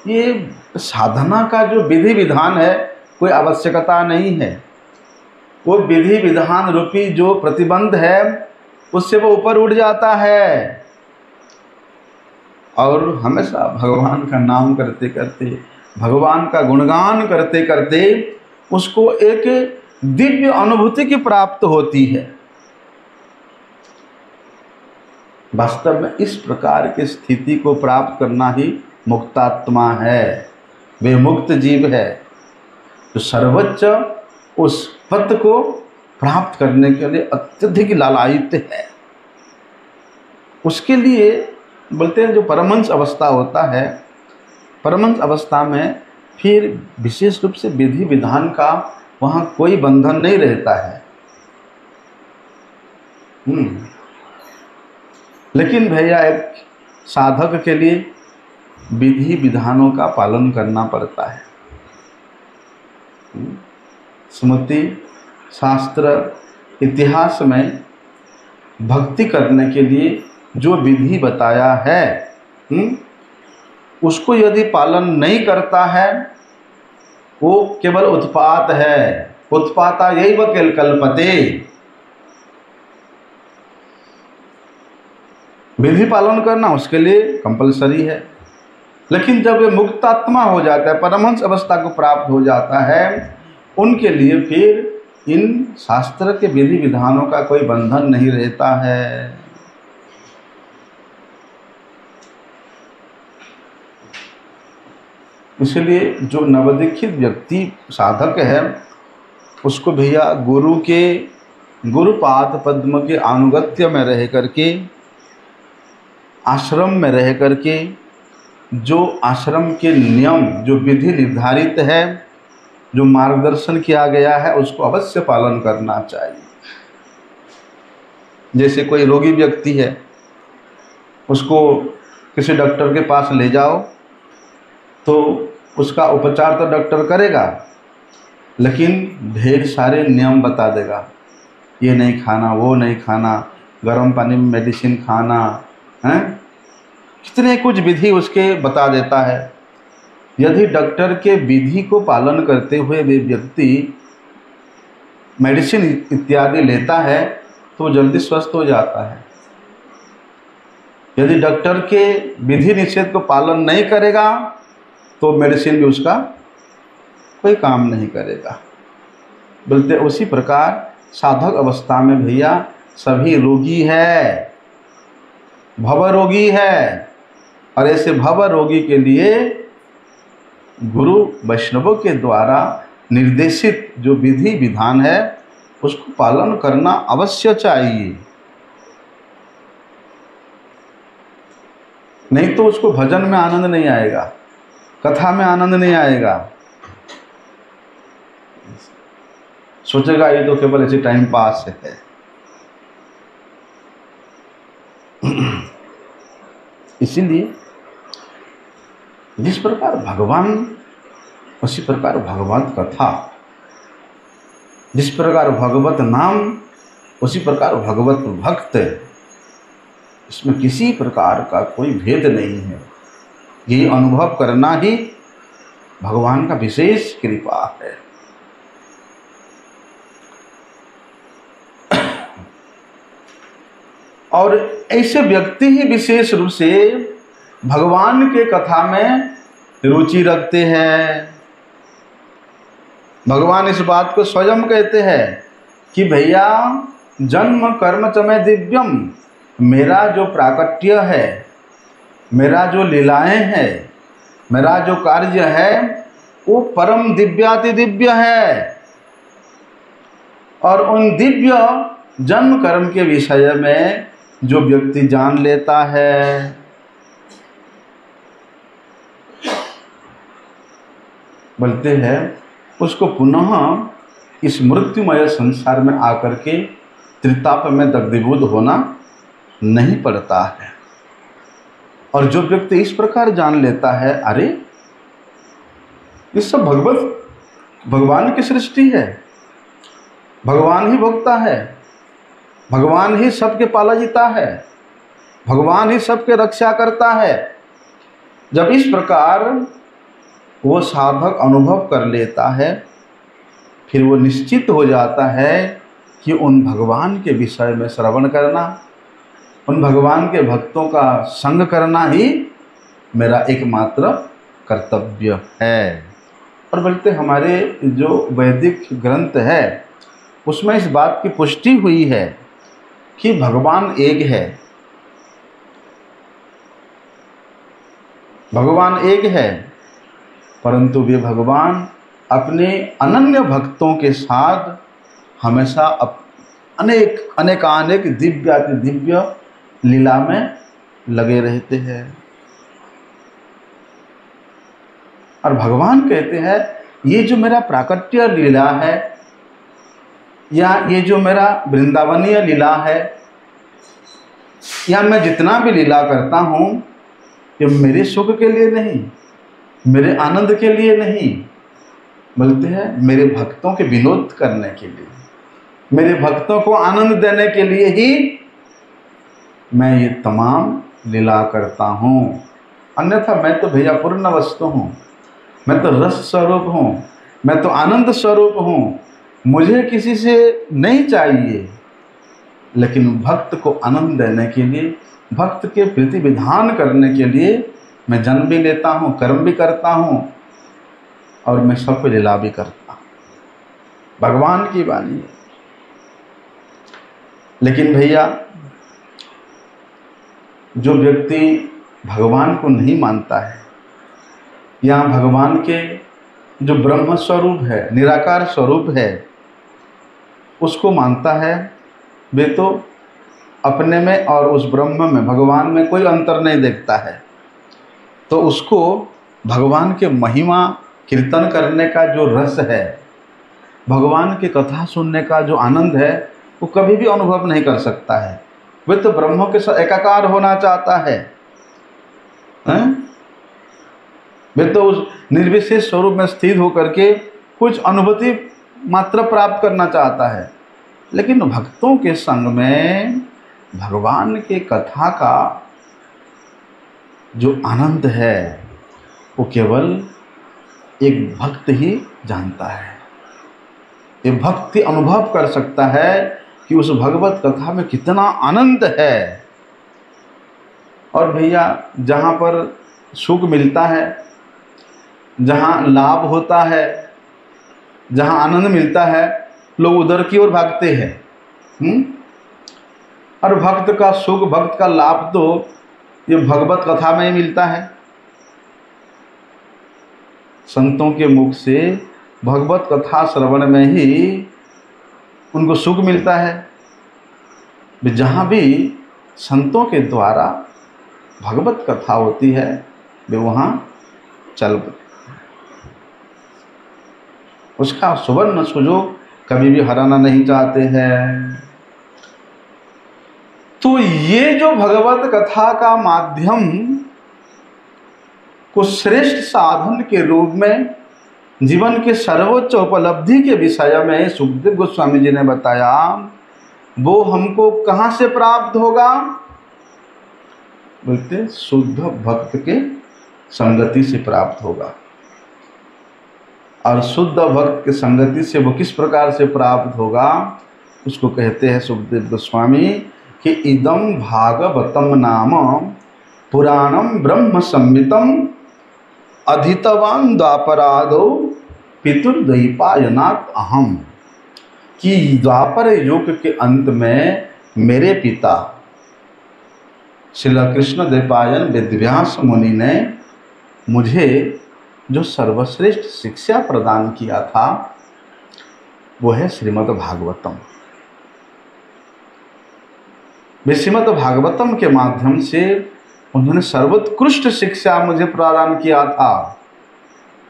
ये साधना का जो विधि विधान है कोई आवश्यकता नहीं है। वो विधि विधान रूपी जो प्रतिबंध है उससे वो ऊपर उठ जाता है और हमेशा भगवान का नाम करते करते, भगवान का गुणगान करते करते उसको एक दिव्य अनुभूति की प्राप्त होती है। वास्तव में इस प्रकार की स्थिति को प्राप्त करना ही मुक्तात्मा है, वे मुक्त जीव है जो सर्वोच्च उस पद को प्राप्त करने के लिए अत्यधिक लालायित है। उसके लिए बोलते हैं जो परमहंस अवस्था होता है, परमहंस अवस्था में फिर विशेष रूप से विधि विधान का वहाँ कोई बंधन नहीं रहता है। लेकिन भैया एक साधक के लिए विधि विधानों का पालन करना पड़ता है। स्मृति शास्त्र इतिहास में भक्ति करने के लिए जो विधि बताया है उसको यदि पालन नहीं करता है वो केवल उत्पात है। उत्पाता यही व कल्पते। विधि पालन करना उसके लिए कंपलसरी है, लेकिन जब वे मुक्तात्मा हो जाता है, परमहंस अवस्था को प्राप्त हो जाता है, उनके लिए फिर इन शास्त्र के विधि विधानों का कोई बंधन नहीं रहता है। इसलिए जो नवदीक्षित व्यक्ति साधक है उसको भैया गुरु के गुरुपाद पद्म के अनुगत्य में रह करके, आश्रम में रह करके, जो आश्रम के नियम, जो विधि निर्धारित है, जो मार्गदर्शन किया गया है, उसको अवश्य पालन करना चाहिए। जैसे कोई रोगी व्यक्ति है, उसको किसी डॉक्टर के पास ले जाओ तो उसका उपचार तो डॉक्टर करेगा, लेकिन ढेर सारे नियम बता देगा, ये नहीं खाना, वो नहीं खाना, गर्म पानी में मेडिसिन खाना है, कितने कुछ विधि उसके बता देता है। यदि डॉक्टर के विधि को पालन करते हुए वे व्यक्ति मेडिसिन इत्यादि लेता है तो जल्दी स्वस्थ हो जाता है। यदि डॉक्टर के विधि निषेध को पालन नहीं करेगा तो मेडिसिन भी उसका कोई काम नहीं करेगा। बोलते उसी प्रकार साधक अवस्था में भैया सभी रोगी है, भव रोगी है, और ऐसे भव रोगी के लिए गुरु वैष्णवों के द्वारा निर्देशित जो विधि विधान है उसको पालन करना अवश्य चाहिए। नहीं तो उसको भजन में आनंद नहीं आएगा, कथा में आनंद नहीं आएगा, सोचेगा ये तो केवल ऐसे टाइम पास है। इसीलिए जिस प्रकार भगवान उसी प्रकार भगवत कथा, जिस प्रकार भगवत नाम उसी प्रकार भगवत भक्त, इसमें किसी प्रकार का कोई भेद नहीं है। यही अनुभव करना ही भगवान का विशेष कृपा है। और ऐसे व्यक्ति ही विशेष रूप से भगवान के कथा में रुचि रखते हैं। भगवान इस बात को स्वयं कहते हैं कि भैया जन्म कर्म च में दिव्यम, मेरा जो प्राकट्य है, मेरा जो लीलाएं हैं, मेरा जो कार्य है वो परम दिव्याति दिव्य है। और उन दिव्य जन्म कर्म के विषय में जो व्यक्ति जान लेता है, बोलते हैं उसको पुनः इस मृत्युमय संसार में आकर के त्रिताप में दग्धीभूत होना नहीं पड़ता है। और जो व्यक्ति इस प्रकार जान लेता है, अरे ये सब भगवान की सृष्टि है, भगवान ही भोगता है, भगवान ही सबके पाला जीता है, भगवान ही सबके रक्षा करता है। जब इस प्रकार वो साधक अनुभव कर लेता है, फिर वो निश्चित हो जाता है कि उन भगवान के विषय में श्रवण करना, उन भगवान के भक्तों का संग करना ही मेरा एकमात्र कर्तव्य है। और बल्कि हमारे जो वैदिक ग्रंथ है उसमें इस बात की पुष्टि हुई है कि भगवान एक है, भगवान एक है, परंतु वे भगवान अपने अनन्य भक्तों के साथ हमेशा अनेक दिव्याति दिव्य लीला में लगे रहते हैं। और भगवान कहते हैं ये जो मेरा प्राकट्य लीला है या ये जो मेरा वृंदावनीय लीला है या मैं जितना भी लीला करता हूँ ये मेरे सुख के लिए नहीं, मेरे आनंद के लिए नहीं, बोलते हैं मेरे भक्तों के विनोद करने के लिए, मेरे भक्तों को आनंद देने के लिए ही मैं ये तमाम लीला करता हूँ। अन्यथा मैं तो भैया पूर्ण वस्तु हूँ, मैं तो रस स्वरूप हूँ, मैं तो आनंद स्वरूप हूँ, मुझे किसी से नहीं चाहिए। लेकिन भक्त को आनंद देने के लिए, भक्त के प्रति विधान करने के लिए मैं जन्म भी लेता हूँ, कर्म भी करता हूँ और मैं सबको लीला भी करता हूँ। भगवान की वाणी है। लेकिन भैया जो व्यक्ति भगवान को नहीं मानता है या भगवान के जो ब्रह्म स्वरूप है, निराकार स्वरूप है, उसको मानता है, वे तो अपने में और उस ब्रह्म में, भगवान में कोई अंतर नहीं देखता है, तो उसको भगवान के महिमा कीर्तन करने का जो रस है, भगवान की कथा सुनने का जो आनंद है, वो कभी भी अनुभव नहीं कर सकता है। वे तो ब्रह्म के साथ एकाकार होना चाहता है, वे तो उस निर्विशेष स्वरूप में स्थित होकर के कुछ अनुभूति मात्र प्राप्त करना चाहता है। लेकिन भक्तों के संग में भगवान के कथा का जो आनंद है वो केवल एक भक्त ही जानता है। ये भक्ति अनुभव कर सकता है कि उस भगवत कथा में कितना आनंद है। और भैया जहाँ पर सुख मिलता है, जहाँ लाभ होता है, जहाँ आनंद मिलता है, लोग उधर की ओर भागते हैं। और भक्त का सुख, भक्त का लाभ तो ये भगवत कथा में ही मिलता है। संतों के मुख से भगवत कथा श्रवण में ही उनको सुख मिलता है। जहाँ भी संतों के द्वारा भगवत कथा होती है वे वहाँ चल उसका सुवर्ण सुजोग कभी भी हराना नहीं चाहते हैं। तो ये जो भगवत कथा का माध्यम को श्रेष्ठ साधन के रूप में जीवन के सर्वोच्च उपलब्धि के विषय में सुखदेव गोस्वामी जी ने बताया, वो हमको कहाँ से प्राप्त होगा? बोलते शुद्ध भक्त के संगति से प्राप्त होगा। और शुद्ध भक्त के संगति से वो किस प्रकार से प्राप्त होगा, उसको कहते हैं सुखदेव गोस्वामी कि इदं भागवतम नाम पुराणम ब्रह्म संहितम अधितवान द्वापरादो पितुर्द्वैपायनात् अहम। कि द्वापर युग के अंत में मेरे पिता श्री कृष्ण द्वैपायन वेदव्यास मुनि ने मुझे जो सर्वश्रेष्ठ शिक्षा प्रदान किया था वो है श्रीमद् भागवतम। श्रीमद् भागवतम के माध्यम से उन्होंने सर्वोत्कृष्ट शिक्षा मुझे प्रदान किया था,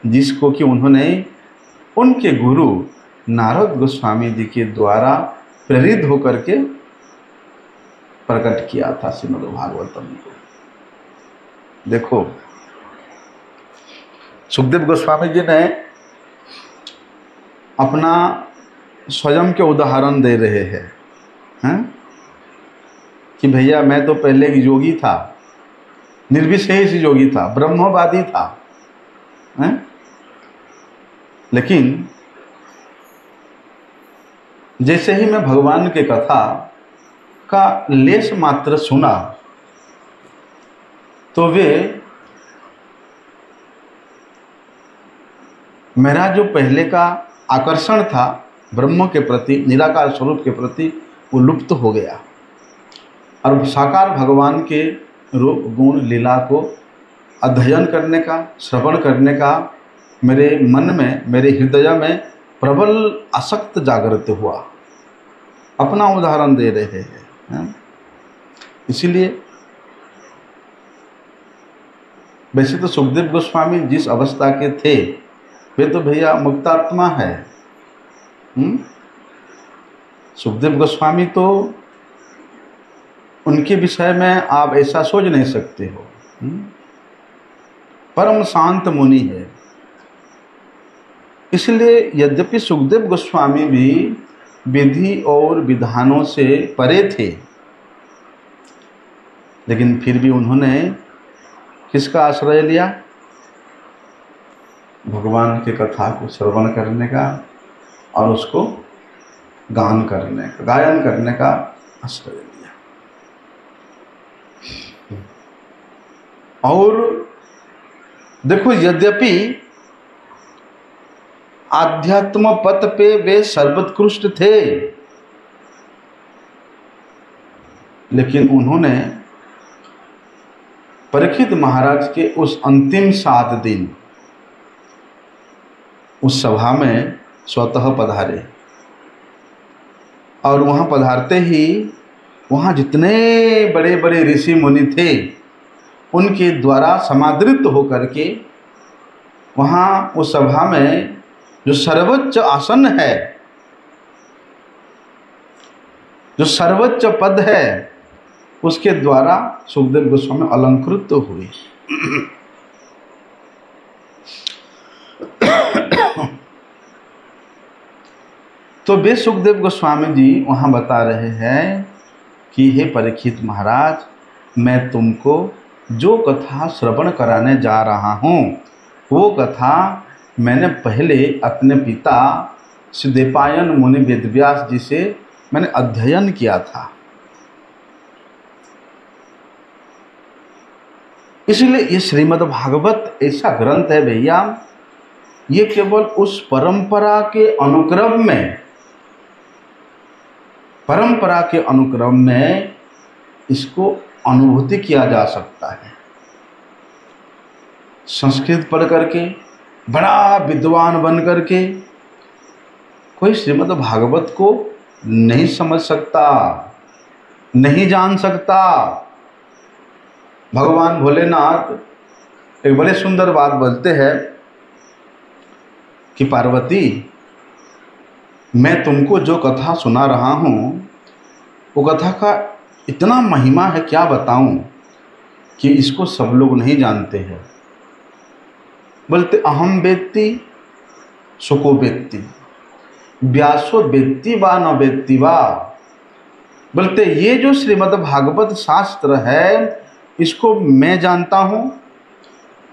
जिसको कि उन्होंने उनके गुरु नारद गोस्वामी जी के द्वारा प्रेरित होकर के प्रकट किया था श्रीमद् भागवतम को। देखो सुखदेव गोस्वामी जी ने अपना स्वयं के उदाहरण दे रहे हैं कि भैया मैं तो पहले योगी था, निर्विशेष योगी था, ब्रह्मवादी था, लेकिन जैसे ही मैं भगवान के कथा का लेश मात्र सुना तो वे मेरा जो पहले का आकर्षण था ब्रह्म के प्रति, निराकार स्वरूप के प्रति, वो लुप्त हो गया। और साकार भगवान के रूप गुण लीला को अध्ययन करने का, श्रवण करने का मेरे मन में, मेरे हृदय में प्रबल आसक्त जागृत हुआ। अपना उदाहरण दे रहे हैं। इसीलिए वैसे तो सुखदेव गोस्वामी जिस अवस्था के थे वे तो भैया मुक्तात्मा है। सुखदेव गोस्वामी तो उनके विषय में आप ऐसा सोच नहीं सकते हो। परम शांत मुनि है। इसलिए यद्यपि सुखदेव गोस्वामी भी विधि और विधानों से परे थे, लेकिन फिर भी उन्होंने किसका आश्रय लिया? भगवान की कथा को श्रवण करने का और उसको गायन करने का आश्रय लिया। और देखो यद्यपि आध्यात्म पथ पे वे सर्वोत्कृष्ट थे, लेकिन उन्होंने परीक्षित महाराज के उस अंतिम 7 दिन उस सभा में स्वतः पधारे। और वहाँ पधारते ही वहाँ जितने बड़े बड़े ऋषि मुनि थे उनके द्वारा समादृत होकर के वहाँ उस सभा में जो सर्वोच्च आसन है, जो सर्वोच्च पद है, उसके द्वारा सुखदेव गोस्वामी अलंकृत हुए। तो वे सुखदेव गोस्वामी जी वहाँ बता रहे हैं कि हे परीक्षित महाराज, मैं तुमको जो कथा श्रवण कराने जा रहा हूँ वो कथा मैंने पहले अपने पिता श्री द्वैपायन मुनि वेदव्यास जी से मैंने अध्ययन किया था। इसलिए ये श्रीमद् भागवत ऐसा ग्रंथ है भैया, ये केवल उस परंपरा के अनुक्रम में, परंपरा के अनुक्रम में इसको अनुभूति किया जा सकता है। संस्कृत पढ़ करके, बड़ा विद्वान बन करके कोई श्रीमद् भागवत को नहीं समझ सकता, नहीं जान सकता। भगवान भोलेनाथ एक बड़े सुंदर बात बोलते हैं कि पार्वती, मैं तुमको जो कथा सुना रहा हूँ वो कथा का इतना महिमा है, क्या बताऊं, कि इसको सब लोग नहीं जानते हैं। बोलते अहम वेत्ति सुको वेत्ति, व्यासो वेत्ति वा न वेत्ति वा। बोलते ये जो श्रीमद् भागवत शास्त्र है इसको मैं जानता हूँ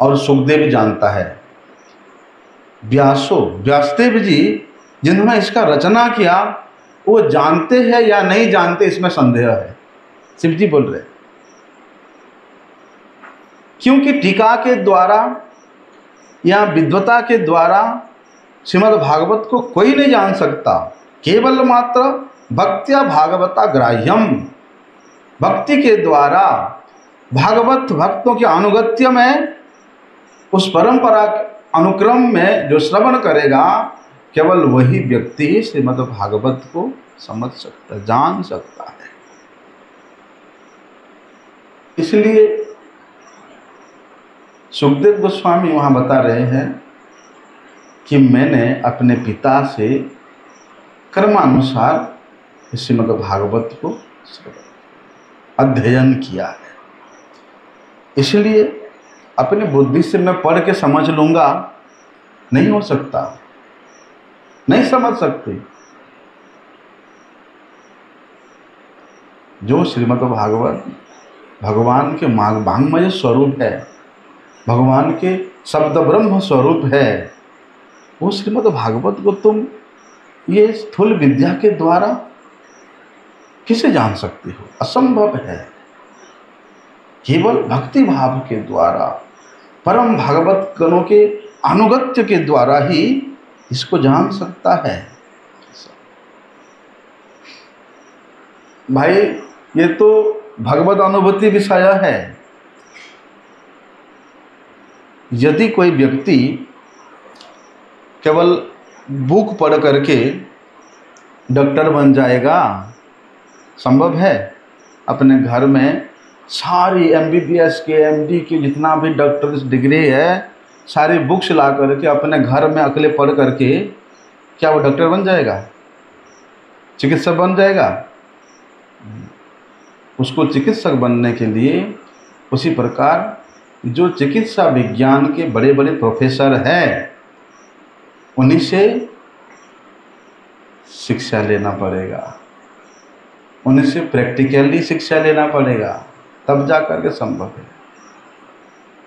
और सुखदेव जानता है। व्यासो, व्यासदेव जी जिन्होंने इसका रचना किया, वो जानते हैं या नहीं जानते इसमें संदेह है। शिव जी बोल रहे, क्योंकि टीका के द्वारा या विद्वता के द्वारा श्रीमद् भागवत को कोई नहीं जान सकता। केवल मात्र भक्त्या भागवता ग्राह्यम, भक्ति के द्वारा भागवत भक्तों के अनुगत्य में, उस परंपरा अनुक्रम में जो श्रवण करेगा, केवल वही व्यक्ति श्रीमद् भागवत को समझ सकता, जान सकता है। इसलिए सुखदेव गोस्वामी वहाँ बता रहे हैं कि मैंने अपने पिता से क्रमानुसार श्रीमद् भागवत को अध्ययन किया है। इसलिए अपनी बुद्धि से मैं पढ़ के समझ लूँगा, नहीं हो सकता, नहीं समझ सकते। जो श्रीमद् भागवत भगवान के वाङ्मय स्वरूप है, भगवान के शब्द ब्रह्म स्वरूप है, वो श्रीमद् भागवत को तुम ये स्थूल विद्या के द्वारा किसे जान सकते हो? असंभव है। केवल भक्ति भाव के द्वारा, परम भागवत गणों के अनुगत्य के द्वारा ही इसको जान सकता है। भाई ये तो भगवत अनुभूति विषय है। यदि कोई व्यक्ति केवल बुक पढ़ करके डॉक्टर बन जाएगा, संभव है? अपने घर में सारी MBBS के, MD की जितना भी डॉक्टर डिग्री है, सारी बुक्स ला करके अपने घर में अकेले पढ़ करके क्या वो डॉक्टर बन जाएगा? चिकित्सक बन जाएगा? उसको चिकित्सक बनने के लिए उसी प्रकार जो चिकित्सा विज्ञान के बड़े बड़े प्रोफेसर हैं, उन्हीं से शिक्षा लेना पड़ेगा, उन्हीं से प्रैक्टिकली शिक्षा लेना पड़ेगा, तब जा कर के संभव है।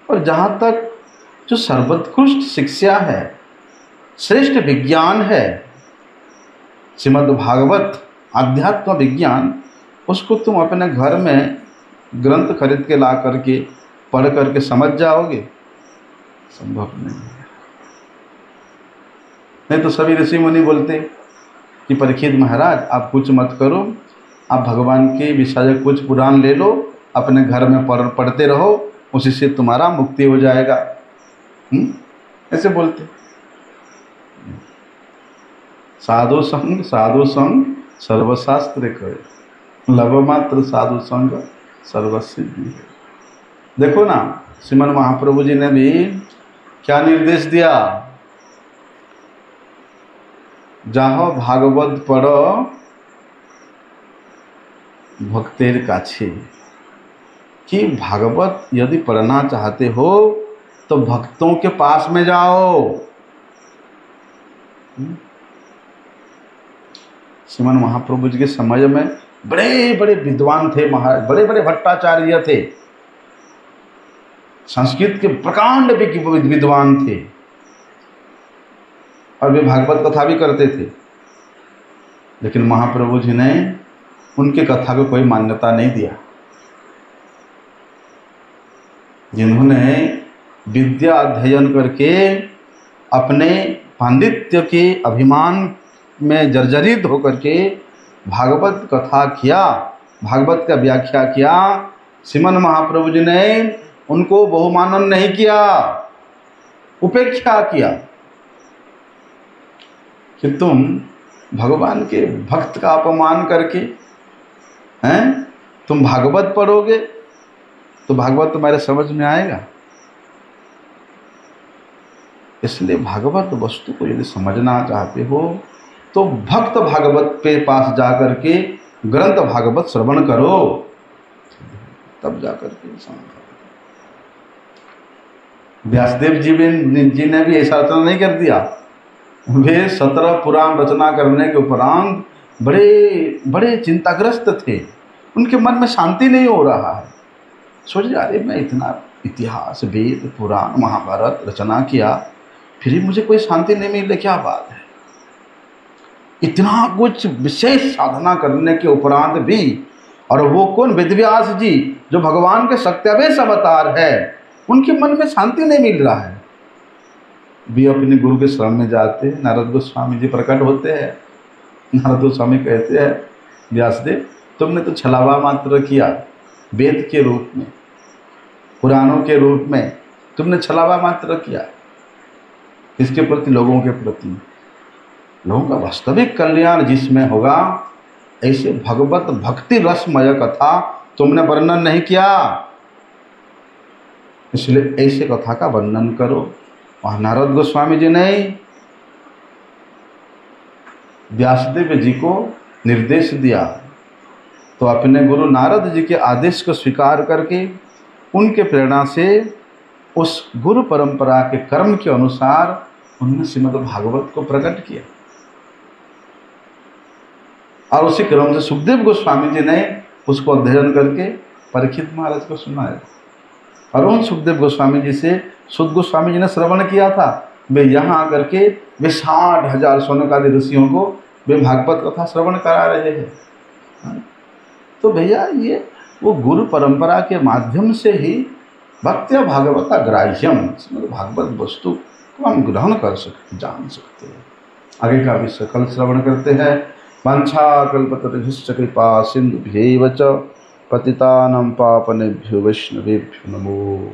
और जहाँ तक जो सर्वोत्कृष्ट शिक्षा है, श्रेष्ठ विज्ञान है श्रीमद् भागवत आध्यात्म विज्ञान, उसको तुम अपने घर में ग्रंथ खरीद के ला करके पढ़ करके समझ जाओगे? संभव नहीं है। नहीं तो सभी ऋषि मुनि बोलते कि परीक्षित महाराज आप कुछ मत करो, आप भगवान के विषय कुछ पुराण ले लो, अपने घर में पढ़ते रहो, उसी से तुम्हारा मुक्ति हो जाएगा। ऐसे बोलते। साधु संग सर्वशास्त्र करे, लव मात्र साधु संग सर्वसिद्धि है। देखो ना, श्रीमन महाप्रभु जी ने भी क्या निर्देश दिया? जाहो भागवत पढ़ो भक्तेर काछे, कि भागवत यदि पढ़ना चाहते हो तो भक्तों के पास में जाओ। श्रीमन महाप्रभु जी के समय में बड़े बड़े विद्वान थे, बड़े बड़े भट्टाचार्य थे, संस्कृत के प्रकांड विद्वान थे, और वे भागवत कथा भी करते थे। लेकिन महाप्रभु जी ने उनके कथा को कोई मान्यता नहीं दिया। जिन्होंने विद्या अध्ययन करके अपने पांडित्य के अभिमान में जर्जरित होकर के भागवत कथा किया, भागवत का व्याख्या किया, श्रीमन महाप्रभु जी ने उनको बहुमानन नहीं किया, उपेक्षा किया कि तुम भगवान के भक्त का अपमान करके हैं तुम भागवत पढ़ोगे तो भागवत तुम्हारे समझ में आएगा। इसलिए भागवत वस्तु को यदि समझना चाहते हो तो भक्त भागवत पे पास जाकर के ग्रंथ भागवत श्रवण करो, तब जाकर के समझ। व्यासदेव जी ने भी ऐसा रचना नहीं कर दिया। वे 17 पुराण रचना करने के उपरांत बड़े बड़े चिंताग्रस्त थे, उनके मन में शांति नहीं हो रहा है। सोच अरे मैं इतना इतिहास वेद पुराण महाभारत रचना किया फिर भी मुझे कोई शांति नहीं मिली, क्या बात है। इतना कुछ विशेष साधना करने के उपरांत भी, और वो कौन, वेदव्यास जी जो भगवान के सत्यावेश अवतार है, उनके मन में शांति नहीं मिल रहा है। भी अपने गुरु के शरण में जाते हैं, नारद गोस्वामी जी प्रकट होते हैं। नारद गोस्वामी कहते हैं व्यासदेव तुमने तो छलावा मात्र किया, वेद के रूप में पुराणों के रूप में तुमने छलावा मात्र किया। इसके प्रति, लोगों के प्रति, लोगों का वास्तविक कल्याण जिसमें होगा, ऐसे भगवत भक्ति रसमय कथा तुमने वर्णन नहीं किया। इसलिए ऐसे कथा का वर्णन करो। वहाँ नारद गोस्वामी जी ने व्यासदेव जी को निर्देश दिया, तो अपने गुरु नारद जी के आदेश को स्वीकार करके उनके प्रेरणा से उस गुरु परंपरा के कर्म के अनुसार उन्होंने श्रीमद् भागवत को प्रकट किया। और उसी क्रम से सुखदेव गोस्वामी जी ने उसको अध्ययन करके परीक्षित महाराज को सुनाया। और उन सुखदेव गोस्वामी जी से सुध गोस्वामी जी ने श्रवण किया था। वे यहाँ आकर के वे 60,000 सोनकादि ऋषियों को वे भागवत कथा श्रवण करा रहे हैं। तो भैया ये वो गुरु परंपरा के माध्यम से ही भक्त्या भागवता ग्राह्यम, भागवत वस्तु को हम ग्रहण कर सकते, जान सकते हैं। आगे का विषय कल श्रवण करते हैं। वाञ्छाकल्पतरुभ्यश्च कृपा सिन्धुभ्यैव च पतितानां पावनेभ्यो वैष्णवेभ्यो नमो।